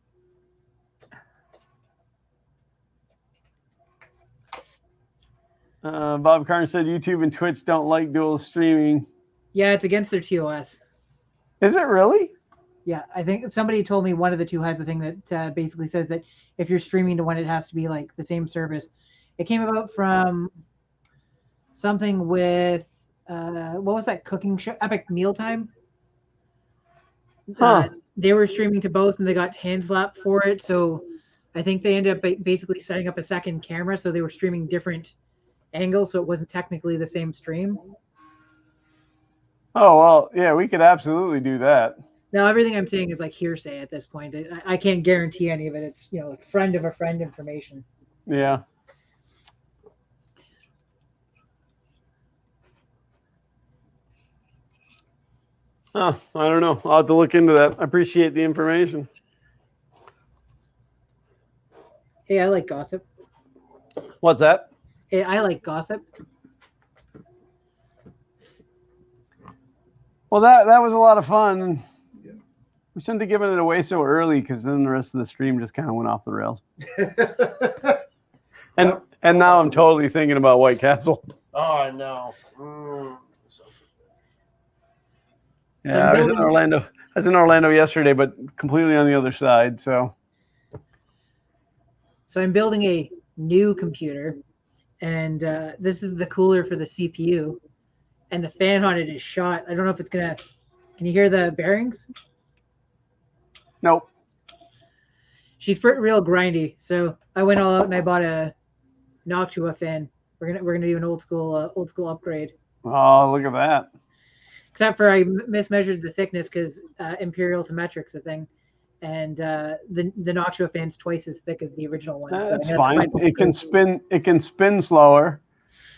Bob Carn said YouTube and Twitch don't like dual streaming. Yeah, it's against their TOS. Is it really? Yeah, I think somebody told me one of the two has a thing that basically says that if you're streaming to one, it has to be like the same service. It came about from something with what was that cooking show? Epic Mealtime. Huh. They were streaming to both, and they got hand slapped for it. So I think they ended up basically setting up a second camera, so they were streaming different angles, so it wasn't technically the same stream. Oh, well, yeah, we could absolutely do that. Now, everything I'm saying is like hearsay at this point. I can't guarantee any of it. It's, like friend of a friend information. Yeah. Oh, I don't know. I'll have to look into that. I appreciate the information. Hey, I like gossip. What's that? Hey, I like gossip. Well, that was a lot of fun. We shouldn't have given it away so early, because then the rest of the stream just kind of went off the rails. And now I'm totally thinking about White Castle. Oh, I know. Yeah, I was in Orlando. I was in Orlando yesterday, but completely on the other side. So I'm building a new computer, and this is the cooler for the CPU, and the fan on it is shot. I don't know if it's gonna. Can you hear the bearings? nope. She's real grindy, so I went all out and I bought a Noctua fan. We're gonna do an old school upgrade. Oh, look at that. Except for I mismeasured the thickness because imperial to metric's a thing, and the Noctua fan's twice as thick as the original one. So That's fine. It can spin. It can spin slower.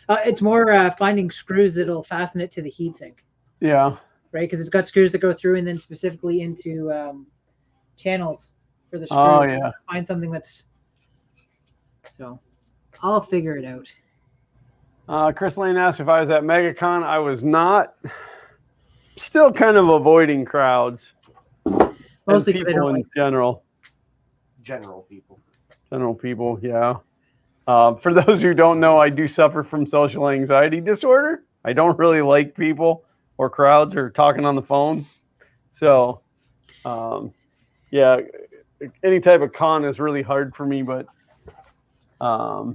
It's more finding screws that'll fasten it to the heatsink. Yeah. Right, because it's got screws that go through and then specifically into channels for the screws. Oh yeah. Find something that's. So, I'll figure it out. Chris Lane asked if I was at MegaCon. I was not. Still kind of avoiding crowds. Mostly and because I people don't in like general. General people. General people, yeah. For those who don't know, I do suffer from social anxiety disorder. I don't really like people or crowds or talking on the phone. So, yeah, any type of con is really hard for me. But I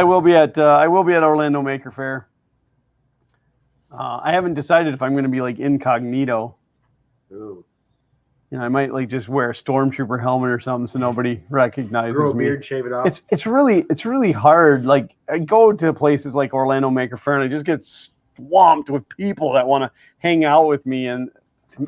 will be at Orlando Maker Faire. I haven't decided if I'm going to be like incognito. Ooh. You know, I might like just wear a stormtrooper helmet or something so nobody recognizes Grow a me. beard, shave it off. It's really hard. Like I go to places like Orlando Maker Faire and I just get swamped with people that want to hang out with me, and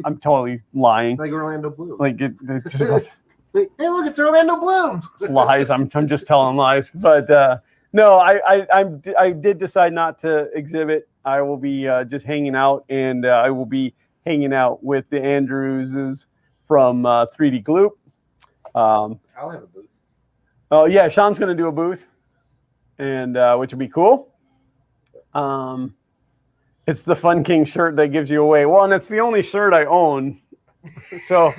I'm totally lying. Like Orlando Bloom. Like it just Hey, look, it's Orlando Bloom. it's lies. I'm just telling lies. But no, I did decide not to exhibit. I will be just hanging out, and I will be hanging out with the Andrewses from 3D Gloop. I'll have a booth. Oh yeah, Sean's going to do a booth, and which will be cool. It's the Fun King shirt that gives you away. Well, and it's the only shirt I own. So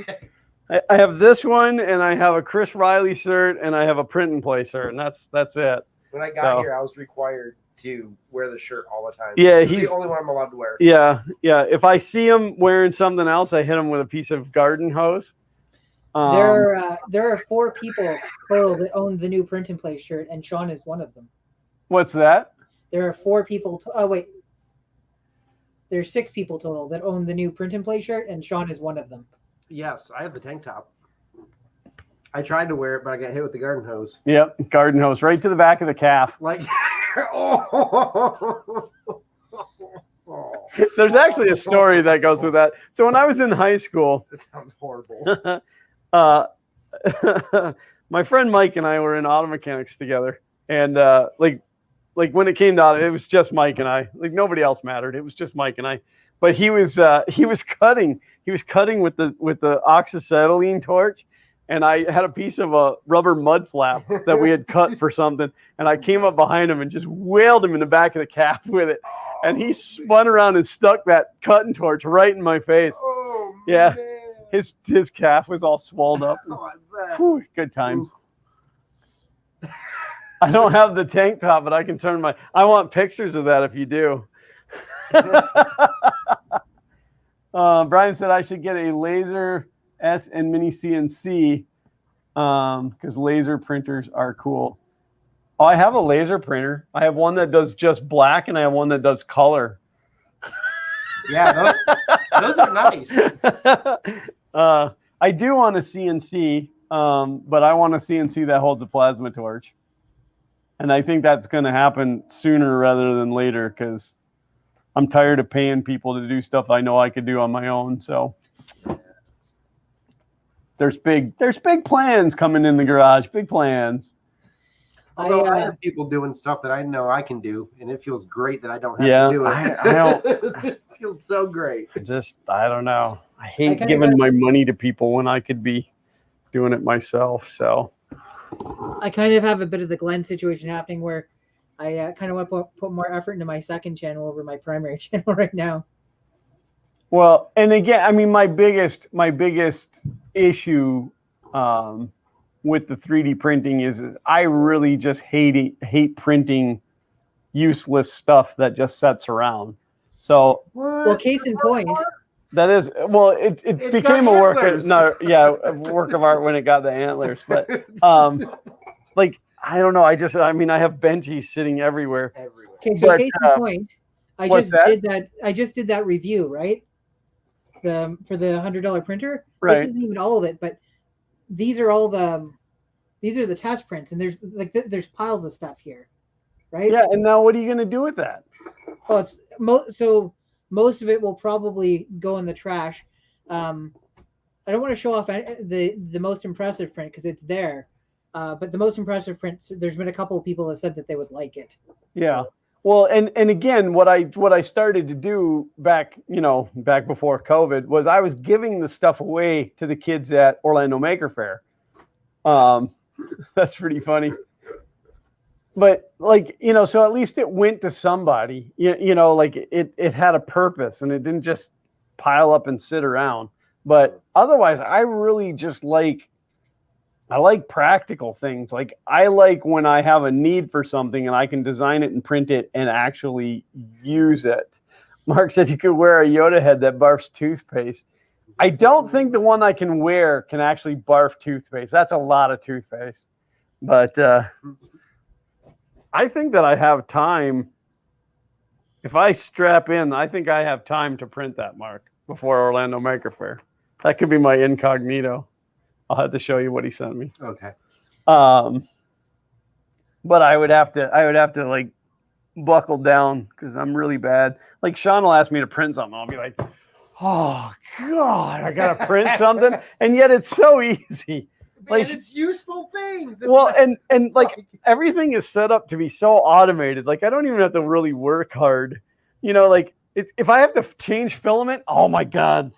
I have this one, and I have a Chris Riley shirt, and I have a Print and Play shirt, and that's it. When I got here, I was required to wear the shirt all the time. Yeah, It's he's the only one I'm allowed to wear. Yeah. If I see him wearing something else, I hit him with a piece of garden hose. There are 4 people total that own the new Print and Play shirt, and Sean is one of them. What's that? There are 4 people. Oh wait, there's 6 people total that own the new Print and Play shirt, and Sean is one of them. Yes, I have the tank top. I tried to wear it, but I got hit with the garden hose. Yep, garden hose right to the back of the calf. Like, oh. There's actually a story that goes with that. So when I was in high school, That sounds horrible. my friend Mike and I were in auto mechanics together, and like when it came down, it was just Mike and I. Like nobody else mattered. It was just Mike and I. But he was cutting with the oxyacetylene torch, and I had a piece of a rubber mud flap that we had cut for something, and I came up behind him and just whaled him in the back of the calf with it, and he spun around and stuck that cutting torch right in my face. Oh, Yeah. man. His calf was all swelled up. Oh, I bet. Whew, good times. I don't have the tank top, but I can turn my. I want pictures of that if you do. Brian said I should get a laser S and mini CNC because laser printers are cool. Oh, I have a laser printer. I have one that does just black, and I have one that does color. Yeah, those are nice. I do want a CNC, but I want a CNC that holds a plasma torch. And I think that's going to happen sooner rather than later because I'm tired of paying people to do stuff I know I could do on my own. So there's big plans coming in the garage, big plans. Although I have people doing stuff that I know I can do, and it feels great that I don't have to do it. I don't. It feels so great. I don't know. I hate giving my money to people when I could be doing it myself. So I kind of have a bit of the Glenn situation happening where I kind of want to put more effort into my second channel over my primary channel right now. Well, and again, I mean, my biggest issue with the 3D printing is I really just hate printing useless stuff that just sets around. So, well, case in point, that is, well, it became a work of art when it got the antlers. But like, I don't know. I have Benjis sitting everywhere. Okay, so case in point, I just did that review, right? For the $100 printer. Right. This isn't even all of it, but these are the test prints, and there's piles of stuff here, right? Yeah, and now what are you going to do with that? Oh, so most of it will probably go in the trash. I don't want to show off the most impressive print because it's there, but the most impressive print. There's been a couple of people that said that they would like it. Yeah. So. Well, and again, what I started to do back before COVID was I was giving the stuff away to the kids at Orlando Maker Faire. That's pretty funny. But so at least it went to somebody, like it had a purpose and it didn't just pile up and sit around. But otherwise, I really just I like practical things. Like I like when I have a need for something and I can design it and print it and actually use it. Mark said you could wear a Yoda head that barfs toothpaste. I don't think the one I can wear can actually barf toothpaste. That's a lot of toothpaste. But I think that I have time. If I strap in, I think I have time to print that, Mark, before Orlando Maker Faire. That could be my incognito. I'll have to show you what he sent me. Okay. But I would have to like buckle down because I'm really bad. Like Sean will ask me to print something. I'll be like, oh God, I gotta print something. And yet it's so easy. Like, and it's useful things. It's well, not- and it's like everything is set up to be so automated. Like I don't even have to really work hard. You know, like if I have to change filament, oh my God.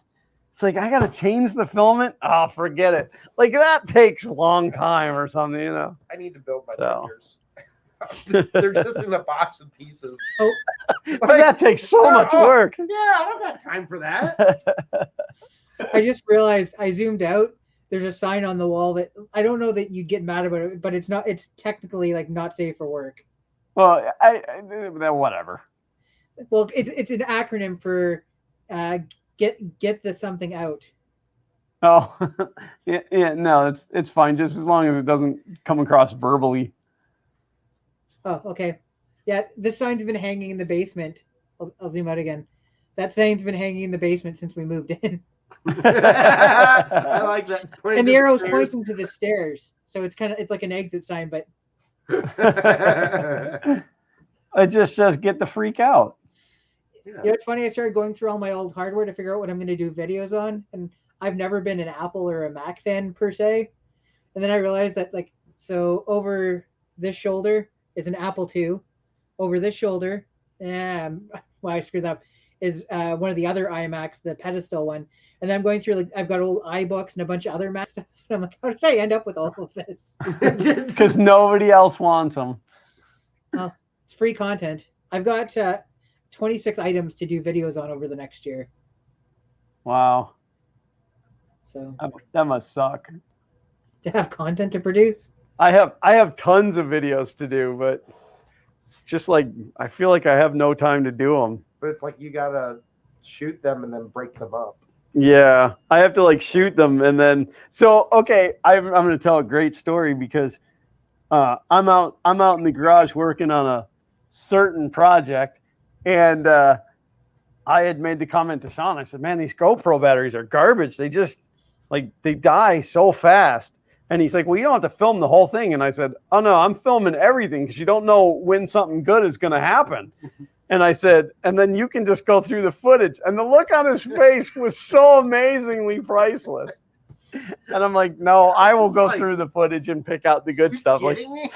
It's like I gotta change the filament. Oh, forget it. Like that takes a long time or something, you know. I need to build my So. printers. They're just in a box of pieces. Oh, But that takes so much work. Yeah, I don't got time for that. I just realized I zoomed out. There's a sign on the wall that I don't know that you'd get mad about it, but it's not. It's technically like not safe for work. Well, whatever. Well, it's an acronym for get the something out. Oh, yeah, no, it's fine just as long as it doesn't come across verbally. Oh, okay. Yeah, this sign's been hanging in the basement. I'll zoom out again. That sign's been hanging in the basement since we moved in. I like that. And the arrow's pointing to the stairs. So it's like an exit sign, but It just says get the freak out. you know, it's funny. I started going through all my old hardware to figure out what I'm going to do videos on, and I've never been an Apple or a Mac fan per se. And then I realized that so over this shoulder is an Apple II. Over this shoulder, I screwed up, is one of the other iMacs, the pedestal one. And then I'm going through I've got old iBooks and a bunch of other Mac stuff. And I'm like, how did I end up with all of this? Because nobody else wants them. Well, it's free content. I've got 26 items to do videos on over the next year. Wow. So That must suck. to have content to produce. I have tons of videos to do, but it's just like I feel like I have no time to do them. But it's like you gotta shoot them and then break them up. Yeah, I have to shoot them and then. So okay, I'm going to tell a great story because I'm out in the garage working on a certain project, and I had made the comment to Sean. I said, "Man, these GoPro batteries are garbage. They just they die so fast." And he's like, "Well, you don't have to film the whole thing." And I said, "Oh no, I'm filming everything because you don't know when something good is going to happen." And I said, "And then you can just go through the footage." And the look on his face was so amazingly priceless. And I'm like, "No, I will go through the footage and pick out the good stuff." Kidding me?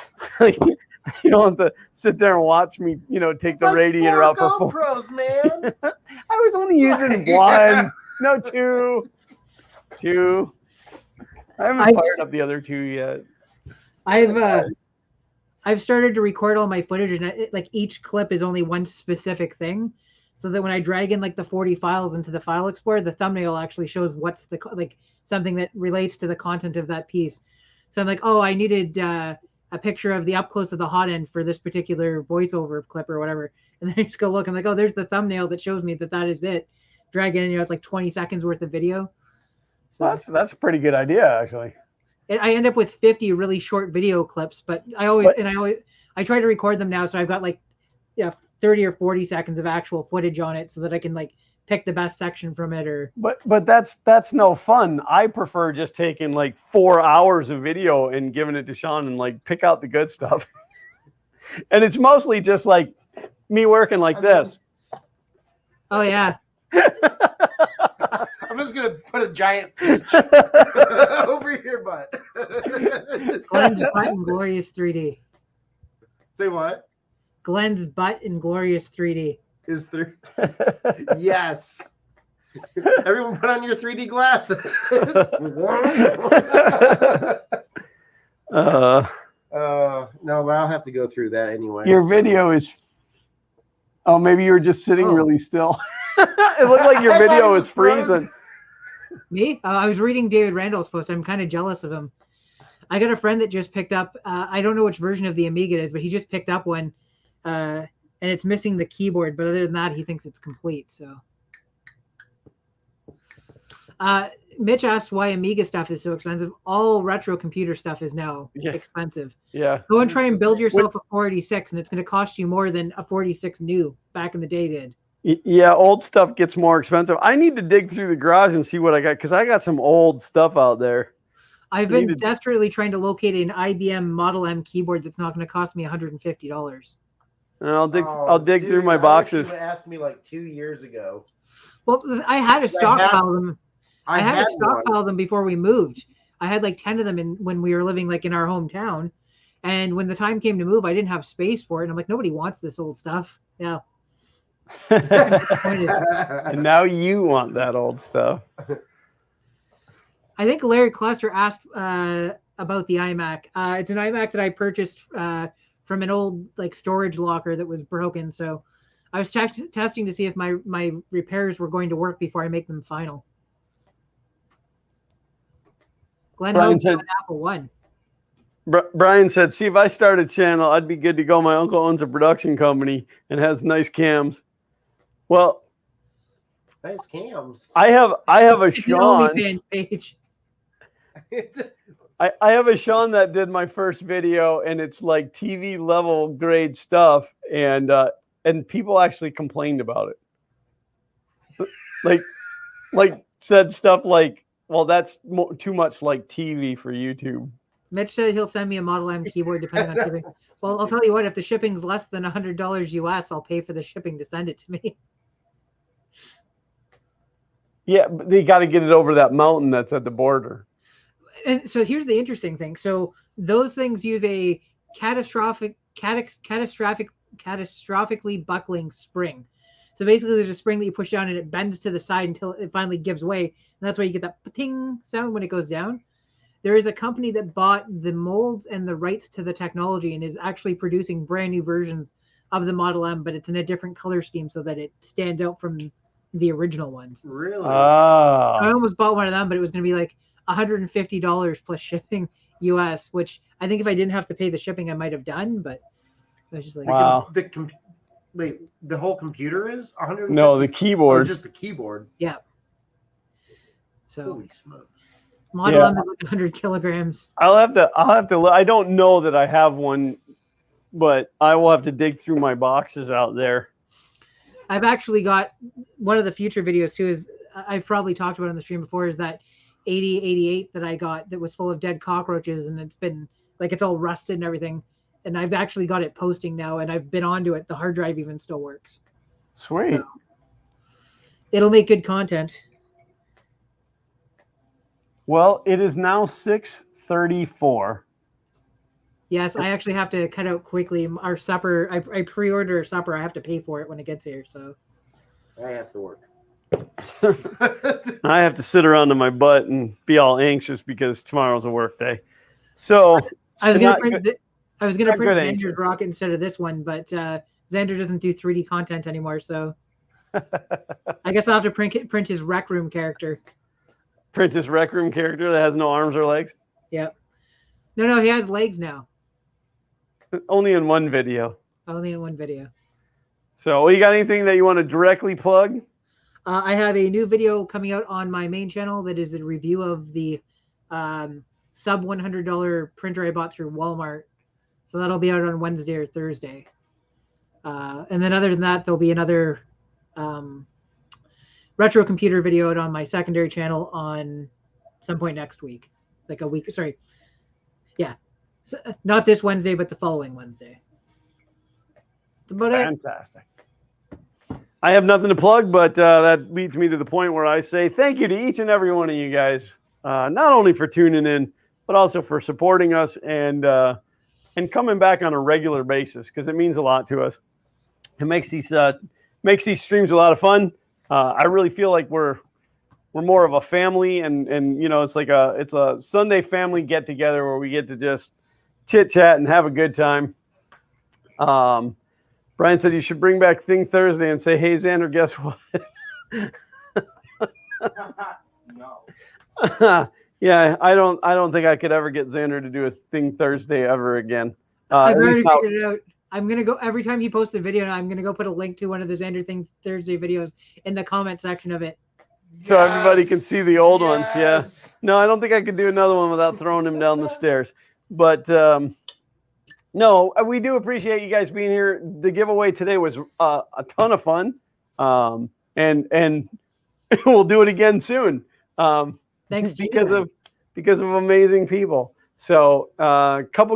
You don't have to sit there and watch me, take the radiator out for GoPros, man. I was only using one, no two. I haven't fired up the other two yet. I've started to record all my footage, and each clip is only one specific thing, so that when I drag in the 40 files into the file explorer, the thumbnail actually shows what's the something that relates to the content of that piece. So I'm like, oh, I needed a picture of the up close of the hot end for this particular voiceover clip or whatever, and then I just go look. I'm like, oh, there's the thumbnail that shows me that is it. Drag it in, it's 20 seconds worth of video. So well, that's a pretty good idea, actually. I end up with 50 really short video clips, but I try to record them now, so I've got 30 or 40 seconds of actual footage on it, so that I can pick the best section from it. But that's no fun. I prefer just taking 4 hours of video and giving it to Sean and pick out the good stuff. And it's mostly just me working like this. Oh yeah. I'm just gonna put a giant peach over your butt. Glenn's butt in glorious 3D. Say what? Glenn's butt in glorious 3D. Is 3? Yes. Everyone put on your 3D glasses. No, but I'll have to go through that anyway. Your video is. Oh, maybe you were just sitting really still. It looked like your video was freezing. Me? I was reading David Randall's post. I'm kind of jealous of him. I got a friend that just picked up. I don't know which version of the Amiga it is, but he just picked up one, and it's missing the keyboard. But other than that, he thinks it's complete. So, Mitch asked why Amiga stuff is so expensive. All retro computer stuff is now expensive. Yeah. Go and try and build yourself a 486, and it's going to cost you more than a 46 new back in the day did. Yeah, old stuff gets more expensive. I need to dig through the garage and see what I got because I got some old stuff out there. I've been desperately trying to locate an IBM Model M keyboard that's not going to cost me $150. And I'll dig through my boxes. You asked me like 2 years ago. Well, I had to stockpile them. I had to stockpile them before we moved. I had like 10 of them when we were living like in our hometown. And when the time came to move, I didn't have space for it. And I'm like, nobody wants this old stuff. Yeah. And now you want that old stuff. I think Larry Cluster asked about the iMac. It's an iMac that I purchased from an old like storage locker that was broken. So I was testing to see if my repairs were going to work before I make them final. Glenn Hogan said Apple One. Brian said, "See, if I start a channel, I'd be good to go. My uncle owns a production company and has nice cams." Well, nice cams. I have a Sean page. I have a Sean that did my first video, and it's like TV level grade stuff, and people actually complained about it. like said stuff like, "Well, that's too much like TV for YouTube." Mitch said he'll send me a Model M keyboard depending on shipping. Well, I'll tell you what, if the shipping's less than $100 US, I'll pay for the shipping to send it to me. Yeah, but they got to get it over that mountain that's at the border. And so here's the interesting thing. So those things use a catastrophically buckling spring. So basically there's a spring that you push down and it bends to the side until it finally gives way. And that's why you get that ting sound when it goes down. There is a company that bought the molds and the rights to the technology and is actually producing brand new versions of the Model M, but it's in a different color scheme so that it stands out from the original ones. Really? So I almost bought one of them, but it was going to be like $150 plus shipping US, which I think if I didn't have to pay the shipping, I might have done, but it was just like, wow. Wait, the whole computer is 100? No, the keyboard. Oh, just the keyboard. Yeah. So holy smokes. Model M is like 100 kilograms. I'll have to. I don't know that I have one, but I will have to dig through my boxes out there. I've actually got one of the future videos too. Is I've probably talked about on the stream before. Is that 8088 that I got that was full of dead cockroaches, and it's been like it's all rusted and everything. And I've actually got it posting now, and I've been onto it. The hard drive even still works. Sweet. So, it'll make good content. Well, it is now 6:34. Yes, I actually have to cut out quickly. Our supper, I pre-order supper. I have to pay for it when it gets here. So I have to work. I have to sit around on my butt and be all anxious because tomorrow's a work day. So I was gonna print Xander's rocket instead of this one, but Xander doesn't do 3D content anymore. So I guess I'll have to print his Rec Room character. Print his Rec Room character that has no arms or legs? Yep. No, he has legs now. Only in one video. Only in one video. So you got anything that you want to directly plug? I have a new video coming out on my main channel that is a review of the sub $100 printer I bought through Walmart. So that'll be out on Wednesday or Thursday. And then other than that, there'll be another retro computer video out on my secondary channel on some point next week. Like a week, sorry. Yeah. So, not this Wednesday, but the following Wednesday. That's about it. Fantastic. I have nothing to plug, but that leads me to the point where I say thank you to each and every one of you guys, not only for tuning in, but also for supporting us and coming back on a regular basis because it means a lot to us. It makes these streams a lot of fun. I really feel like we're more of a family, and you know, it's a Sunday family get together where we get to just chit chat and have a good time. Brian said you should bring back Thing Thursday and say, "Hey Xander, guess what?" No. Yeah, I don't think I could ever get Xander to do a Thing Thursday ever again. I've already figured it out. I'm gonna go every time he posts a video. Now I'm gonna go put a link to one of the Xander Thing Thursday videos in the comment section of it, so everybody can see the old ones. Yeah. No, I don't think I could do another one without throwing him down the stairs. But no, we do appreciate you guys being here. The giveaway today was a ton of fun. And we'll do it again soon. Thanks to you because of amazing people. So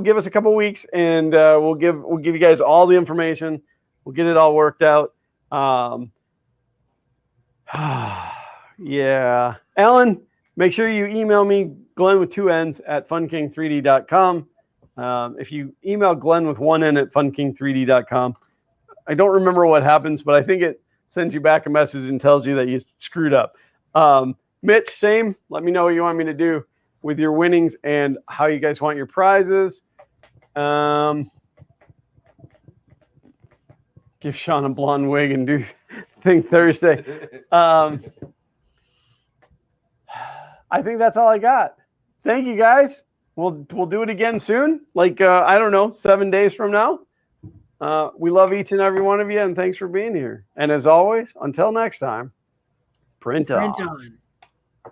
give us a couple weeks, and we'll give you guys all the information. We'll get it all worked out. Yeah, Alan, make sure you email me, Glenn with 2 N's at funking3d.com. If you email Glenn with 1 N at funking3d.com, I don't remember what happens, but I think it sends you back a message and tells you that you screwed up. Mitch, same. Let me know what you want me to do with your winnings and how you guys want your prizes. Give Sean a blonde wig and do thing Thursday. I think that's all I got. Thank you, guys. We'll do it again soon. Like I don't know, 7 days from now. We love each and every one of you, and thanks for being here. And as always, until next time, print on. Print on.